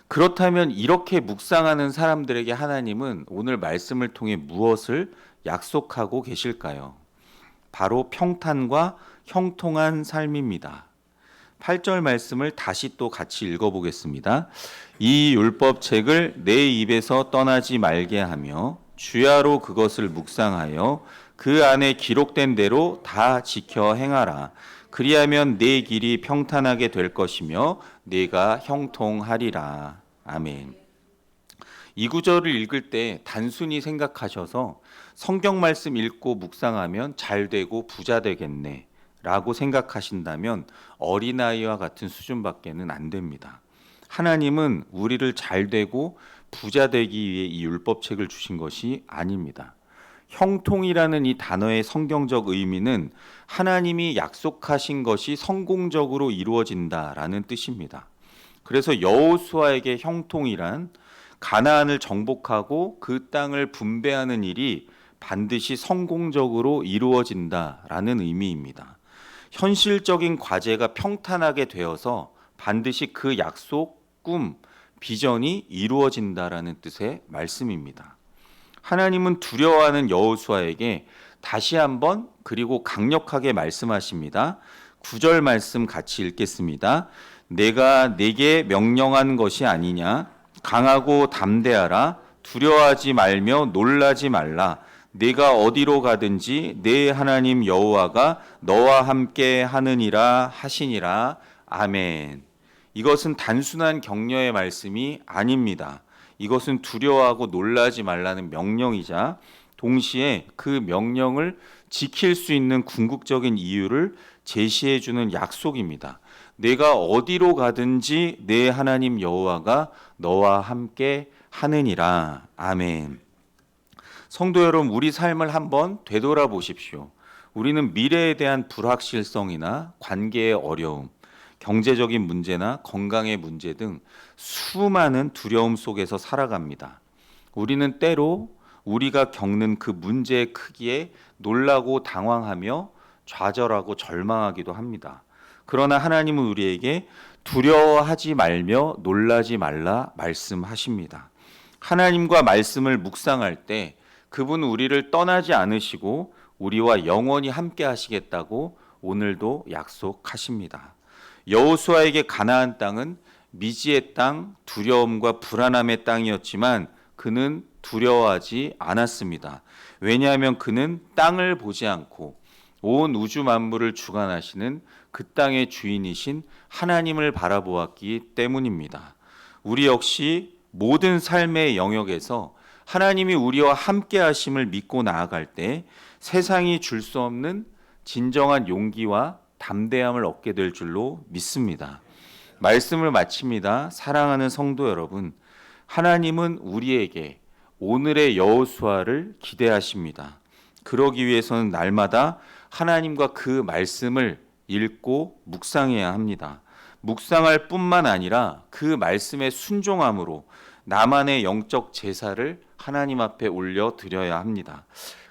그렇다면 이렇게 묵상하는 사람들에게 하나님은 오늘 말씀을 통해 무엇을 약속하고 계실까요? 바로 평탄과 형통한 삶입니다. 8절 말씀을 다시 또 같이 읽어보겠습니다. 이 율법책을 내 입에서 떠나지 말게 하며 주야로 그것을 묵상하여 그 안에 기록된 대로 다 지켜 행하라. 그리하면 내 길이 평탄하게 될 것이며 내가 형통하리라. 아멘. 이 구절을 읽을 때 단순히 생각하셔서 성경 말씀 읽고 묵상하면 잘 되고 부자 되겠네 라고 생각하신다면 어린아이와 같은 수준밖에는 안 됩니다. 하나님은 우리를 잘 되고 부자 되기 위해 이 율법책을 주신 것이 아닙니다. 형통이라는 이 단어의 성경적 의미는 하나님이 약속하신 것이 성공적으로 이루어진다라는 뜻입니다. 그래서 여호수아에게 형통이란 가나안을 정복하고 그 땅을 분배하는 일이 반드시 성공적으로 이루어진다라는 의미입니다. 현실적인 과제가 평탄하게 되어서 반드시 그 약속, 꿈, 비전이 이루어진다라는 뜻의 말씀입니다. 하나님은 두려워하는 여호수아에게 다시 한번 그리고 강력하게 말씀하십니다. 9절 말씀 같이 읽겠습니다. 내가 내게 명령한 것이 아니냐? 강하고 담대하라. 두려워하지 말며 놀라지 말라. 내가 어디로 가든지 내 하나님 여호와가 너와 함께 하느니라 하시니라. 아멘. 이것은 단순한 격려의 말씀이 아닙니다. 이것은 두려워하고 놀라지 말라는 명령이자 동시에 그 명령을 지킬 수 있는 궁극적인 이유를 제시해 주는 약속입니다. 내가 어디로 가든지 내 하나님 여호와가 너와 함께 하느니라. 아멘. 성도 여러분, 우리 삶을 한번 되돌아보십시오. 우리는 미래에 대한 불확실성이나 관계의 어려움, 경제적인 문제나 건강의 문제 등 수많은 두려움 속에서 살아갑니다. 우리는 때로 우리가 겪는 그 문제의 크기에 놀라고 당황하며 좌절하고 절망하기도 합니다. 그러나 하나님은 우리에게 두려워하지 말며 놀라지 말라 말씀하십니다. 하나님과 말씀을 묵상할 때 그분은 우리를 떠나지 않으시고 우리와 영원히 함께 하시겠다고 오늘도 약속하십니다. 여호수아에게 가나안 땅은 미지의 땅, 두려움과 불안함의 땅이었지만 그는 두려워하지 않았습니다. 왜냐하면 그는 땅을 보지 않고 온 우주 만물을 주관하시는 그 땅의 주인이신 하나님을 바라보았기 때문입니다. 우리 역시 모든 삶의 영역에서 하나님이 우리와 함께 하심을 믿고 나아갈 때 세상이 줄 수 없는 진정한 용기와 담대함을 얻게 될 줄로 믿습니다. 말씀을 마칩니다. 사랑하는 성도 여러분, 하나님은 우리에게 오늘의 여호수아를 기대하십니다. 그러기 위해서는 날마다 하나님과 그 말씀을 읽고 묵상해야 합니다. 묵상할 뿐만 아니라 그 말씀에 순종함으로 나만의 영적 제사를 하나님 앞에 올려 드려야 합니다.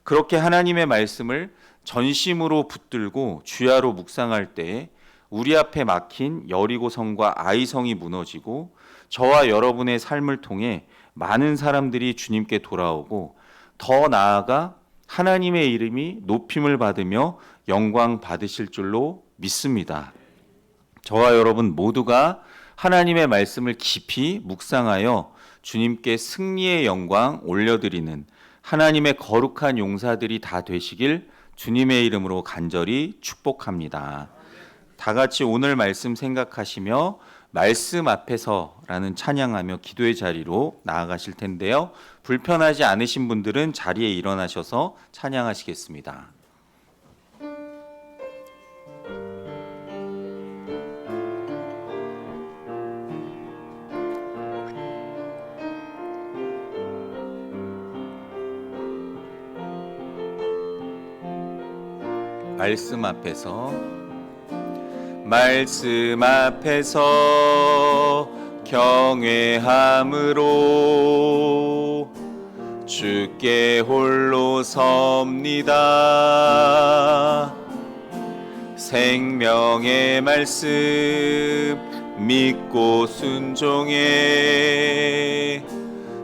그렇게 하나님의 말씀을 전심으로 붙들고 주야로 묵상할 때에 우리 앞에 막힌 여리고성과 아이성이 무너지고 저와 여러분의 삶을 통해 많은 사람들이 주님께 돌아오고 더 나아가 하나님의 이름이 높임을 받으며 영광 받으실 줄로 믿습니다. 저와 여러분 모두가 하나님의 말씀을 깊이 묵상하여 주님께 승리의 영광 올려드리는 하나님의 거룩한 용사들이 다 되시길 주님의 이름으로 간절히 축복합니다. 다 같이 오늘 말씀 생각하시며 말씀 앞에서라는 찬양하며 기도의 자리로 나아가실 텐데요. 불편하지 않으신 분들은 자리에 일어나셔서 찬양하시겠습니다. 말씀 앞에서 말씀 앞에서 경외함으로 주께 홀로 섭니다. 생명의 말씀 믿고 순종해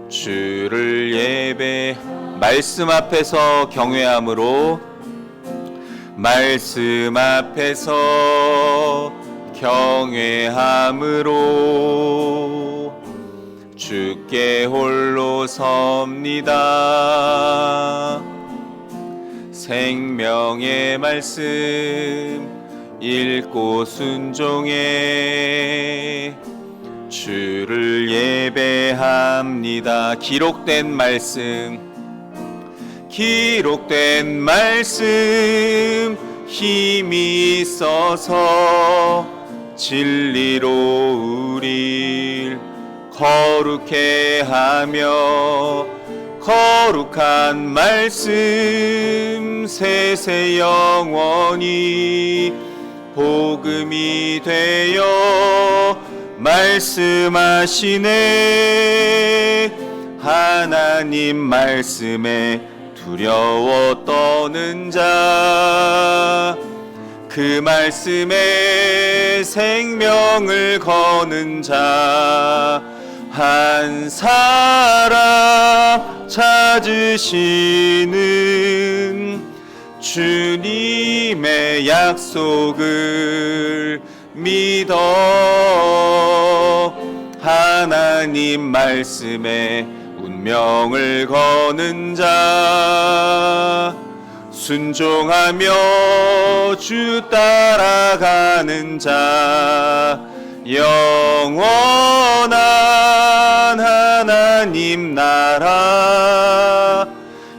주를 예배. 말씀 앞에서 경외함으로, 말씀 앞에서 경외함으로 주께 홀로 섭니다. 생명의 말씀 읽고 순종해 주를 예배합니다. 기록된 말씀 힘이 있어서 진리로 우릴 거룩해 하며 거룩한 말씀 세세 영원히 복음이 되어 말씀하시네. 하나님 말씀에 두려워 떠는 자, 그 말씀에 생명을 거는 자, 한 사람 찾으시는 주님의 약속을 믿어 하나님 말씀에 운명을 거는 자, 순종하며 주 따라가는 자, 영원한 하나님 나라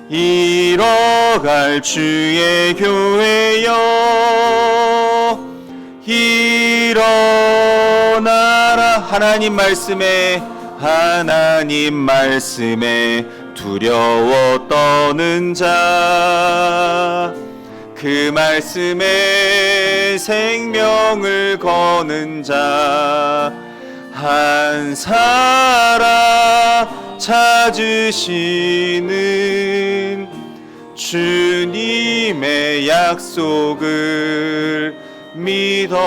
이뤄갈 주의 교회여 일어나라. 하나님 말씀에 두려워 떠는 자, 그 말씀에 생명을 거는 자, 한 사람 찾으시는 주님의 약속을 믿어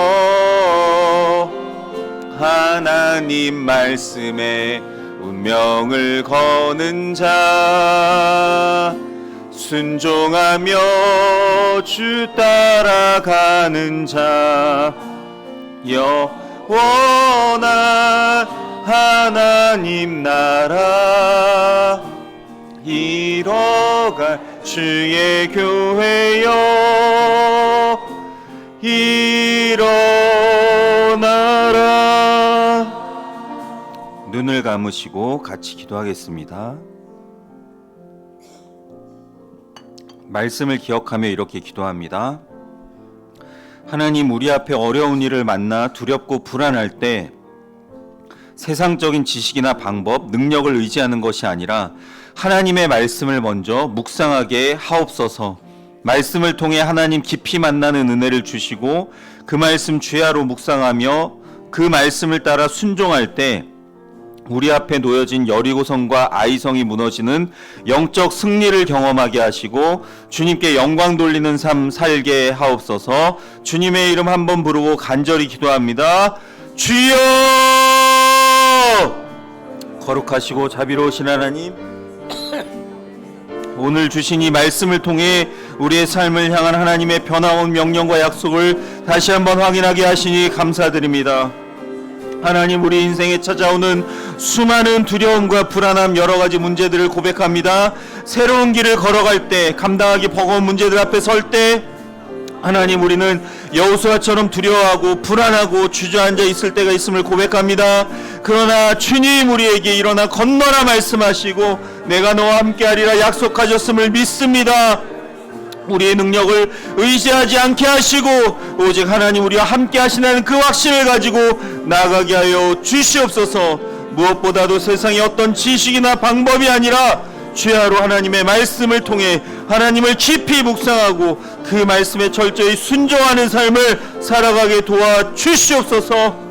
하나님 말씀에 운명을 거는 자, 순종하며 주 따라가는 자, 영원한 하나님 나라 이뤄갈 주의 교회여 일어나라. 눈을 감으시고 같이 기도하겠습니다. 말씀을 기억하며 이렇게 기도합니다. 하나님, 우리 앞에 어려운 일을 만나 두렵고 불안할 때 세상적인 지식이나 방법, 능력을 의지하는 것이 아니라 하나님의 말씀을 먼저 묵상하게 하옵소서. 말씀을 통해 하나님 깊이 만나는 은혜를 주시고 그 말씀 주야로 묵상하며 그 말씀을 따라 순종할 때 우리 앞에 놓여진 여리고성과 아이성이 무너지는 영적 승리를 경험하게 하시고 주님께 영광 돌리는 삶 살게 하옵소서. 주님의 이름 한번 부르고 간절히 기도합니다. 주여! 거룩하시고 자비로우신 하나님, 오늘 주신 이 말씀을 통해 우리의 삶을 향한 하나님의 변화온 명령과 약속을 다시 한번 확인하게 하시니 감사드립니다. 하나님, 우리 인생에 찾아오는 수많은 두려움과 불안함, 여러 가지 문제들을 고백합니다. 새로운 길을 걸어갈 때, 감당하기 버거운 문제들 앞에 설 때 하나님, 우리는 여호수아처럼 두려워하고 불안하고 주저앉아 있을 때가 있음을 고백합니다. 그러나 주님 우리에게 일어나 건너라 말씀하시고 내가 너와 함께하리라 약속하셨음을 믿습니다. 우리의 능력을 의지하지 않게 하시고 오직 하나님 우리와 함께 하시는 그 확신을 가지고 나아가게 하여 주시옵소서. 무엇보다도 세상의 어떤 지식이나 방법이 아니라 주야로 하나님의 말씀을 통해 하나님을 깊이 묵상하고 그 말씀에 철저히 순종하는 삶을 살아가게 도와주시옵소서.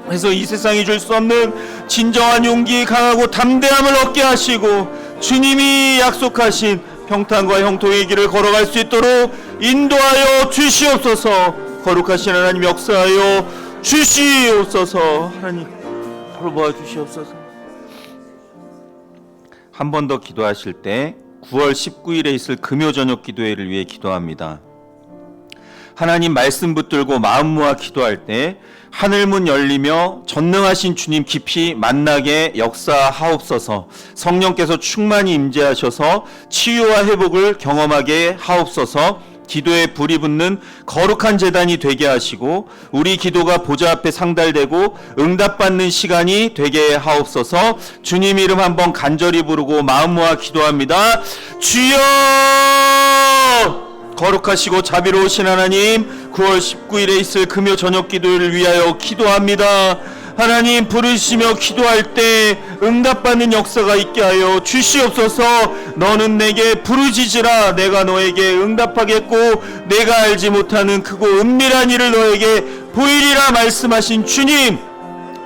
그래서 이 세상이 줄 수 없는 진정한 용기, 강하고 담대함을 얻게 하시고 주님이 약속하신 평탄과 형통의 길을 걸어갈 수 있도록 인도하여 주시옵소서. 거룩하신 하나님 역사하여 주시옵소서. 하나님 돌보아 주시옵소서. 한 번 더 기도하실 때 9월 19일에 있을 금요 저녁 기도회를 위해 기도합니다. 하나님 말씀 붙들고 마음 모아 기도할 때 하늘문 열리며 전능하신 주님 깊이 만나게 역사하옵소서. 성령께서 충만히 임재하셔서 치유와 회복을 경험하게 하옵소서. 기도에 불이 붙는 거룩한 제단이 되게 하시고 우리 기도가 보좌 앞에 상달되고 응답받는 시간이 되게 하옵소서. 주님 이름 한번 간절히 부르고 마음 모아 기도합니다. 주여! 거룩하시고 자비로우신 하나님, 9월 19일에 있을 금요 저녁 기도를 위하여 기도합니다. 하나님 부르시며 기도할 때 응답받는 역사가 있게 하여 주시옵소서. 너는 내게 부르짖으라 내가 너에게 응답하겠고 내가 알지 못하는 크고 은밀한 일을 너에게 보이리라 말씀하신 주님,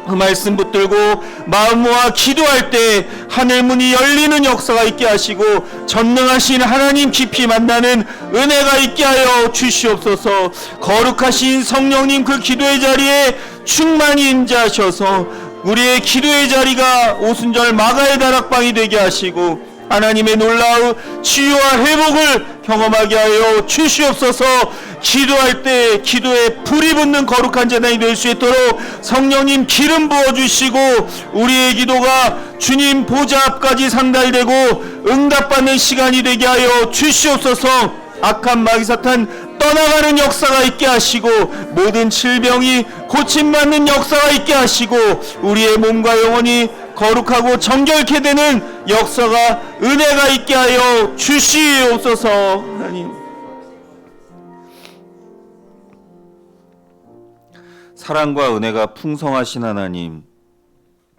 그 말씀 붙들고 마음 모아 기도할 때 하늘문이 열리는 역사가 있게 하시고 전능하신 하나님 깊이 만나는 은혜가 있게 하여 주시옵소서. 거룩하신 성령님 그 기도의 자리에 충만히 임재하셔서 우리의 기도의 자리가 오순절 마가의 다락방이 되게 하시고 하나님의 놀라운 치유와 회복을 경험하게 하여 주시옵소서. 기도할 때 기도에 불이 붙는 거룩한 제단이 될 수 있도록 성령님 기름 부어주시고 우리의 기도가 주님 보좌 앞까지 상달되고 응답받는 시간이 되게 하여 주시옵소서. 악한 마귀 사탄 떠나가는 역사가 있게 하시고 모든 질병이 고침받는 역사가 있게 하시고 우리의 몸과 영혼이 거룩하고 정결케 되는 역사가 은혜가 있게 하여 주시옵소서. 하나님 사랑과 은혜가 풍성하신 하나님,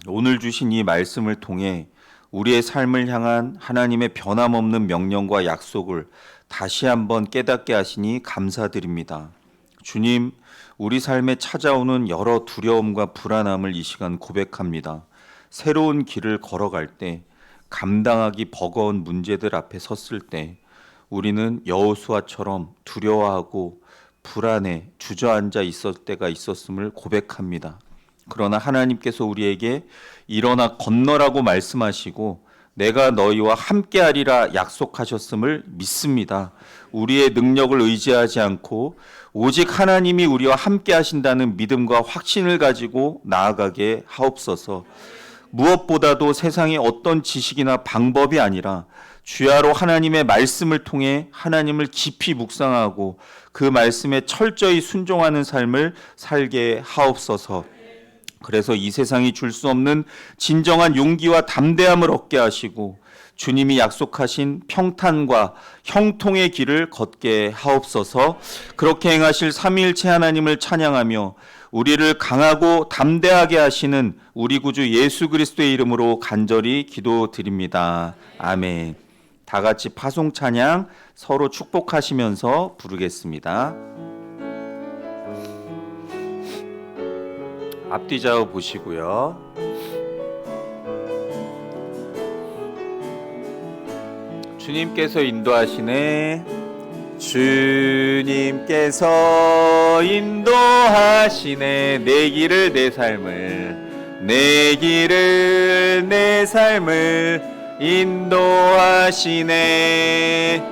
오늘 주신 이 말씀을 통해 우리의 삶을 향한 하나님의 변함없는 명령과 약속을 다시 한번 깨닫게 하시니 감사드립니다. 주님, 우리 삶에 찾아오는 여러 두려움과 불안함을 이 시간 고백합니다. 새로운 길을 걸어갈 때, 감당하기 버거운 문제들 앞에 섰을 때 우리는 여호수아처럼 두려워하고 불안해 주저앉아 있을 때가 있었음을 고백합니다. 그러나 하나님께서 우리에게 일어나 건너라고 말씀하시고 내가 너희와 함께하리라 약속하셨음을 믿습니다. 우리의 능력을 의지하지 않고 오직 하나님이 우리와 함께 하신다는 믿음과 확신을 가지고 나아가게 하옵소서. 무엇보다도 세상의 어떤 지식이나 방법이 아니라 주야로 하나님의 말씀을 통해 하나님을 깊이 묵상하고 그 말씀에 철저히 순종하는 삶을 살게 하옵소서. 그래서 이 세상이 줄 수 없는 진정한 용기와 담대함을 얻게 하시고 주님이 약속하신 평탄과 형통의 길을 걷게 하옵소서. 그렇게 행하실 삼위일체 하나님을 찬양하며 우리를 강하고 담대하게 하시는 우리 구주 예수 그리스도의 이름으로 간절히 기도드립니다. 아멘. 다 같이 파송 찬양 서로 축복하시면서 부르겠습니다. 앞뒤 좌우 보시고요. 주님께서 인도하시네. 주님께서 인도하시네. 내 길을 내 삶을, 내 길을 내 삶을 인도하시네.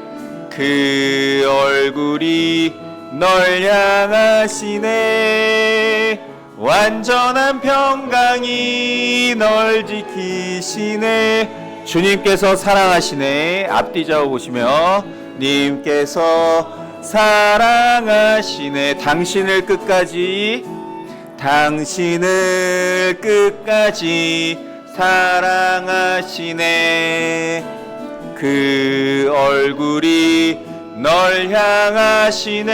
그 얼굴이 널 향하시네. 완전한 평강이 널 지키시네. 주님께서 사랑하시네. 앞뒤 좌우 보시며 님께서 사랑하시네. 당신을 끝까지, 당신을 끝까지 사랑하시네. 그 얼굴이 널 향하시네.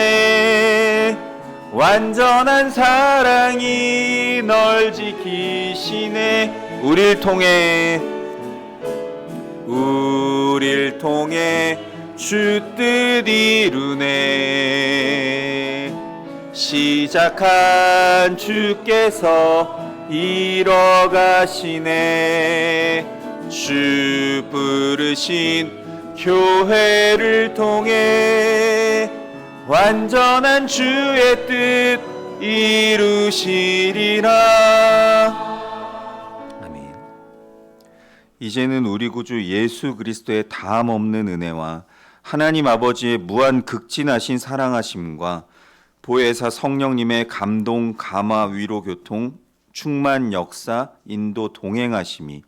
완전한 사랑이 널 지키시네. 우릴 통해 주 뜻 이루네. 시작한 주께서 이뤄가시네. 주 부르신 교회를 통해 완전한 주의 뜻 이루시리라. 아멘. 이제는 우리 구주 예수 그리스도의 다함 없는 은혜와 하나님 아버지의 무한 극진하신 사랑하심과 보혜사 성령님의 감동, 감화, 위로, 교통, 충만, 역사, 인도, 동행하심이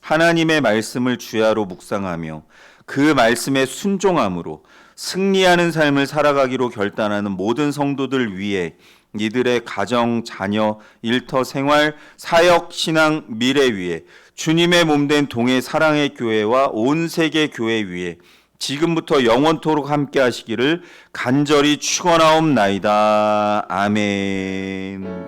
하나님의 말씀을 주야로 묵상하며 그 말씀에 순종함으로 승리하는 삶을 살아가기로 결단하는 모든 성도들 위해 이들의 가정, 자녀, 일터, 생활, 사역, 신앙, 미래 위에 주님의 몸된 동해 사랑의 교회와 온 세계 교회 위에 지금부터 영원토록 함께 하시기를 간절히 축원하옵나이다. 아멘.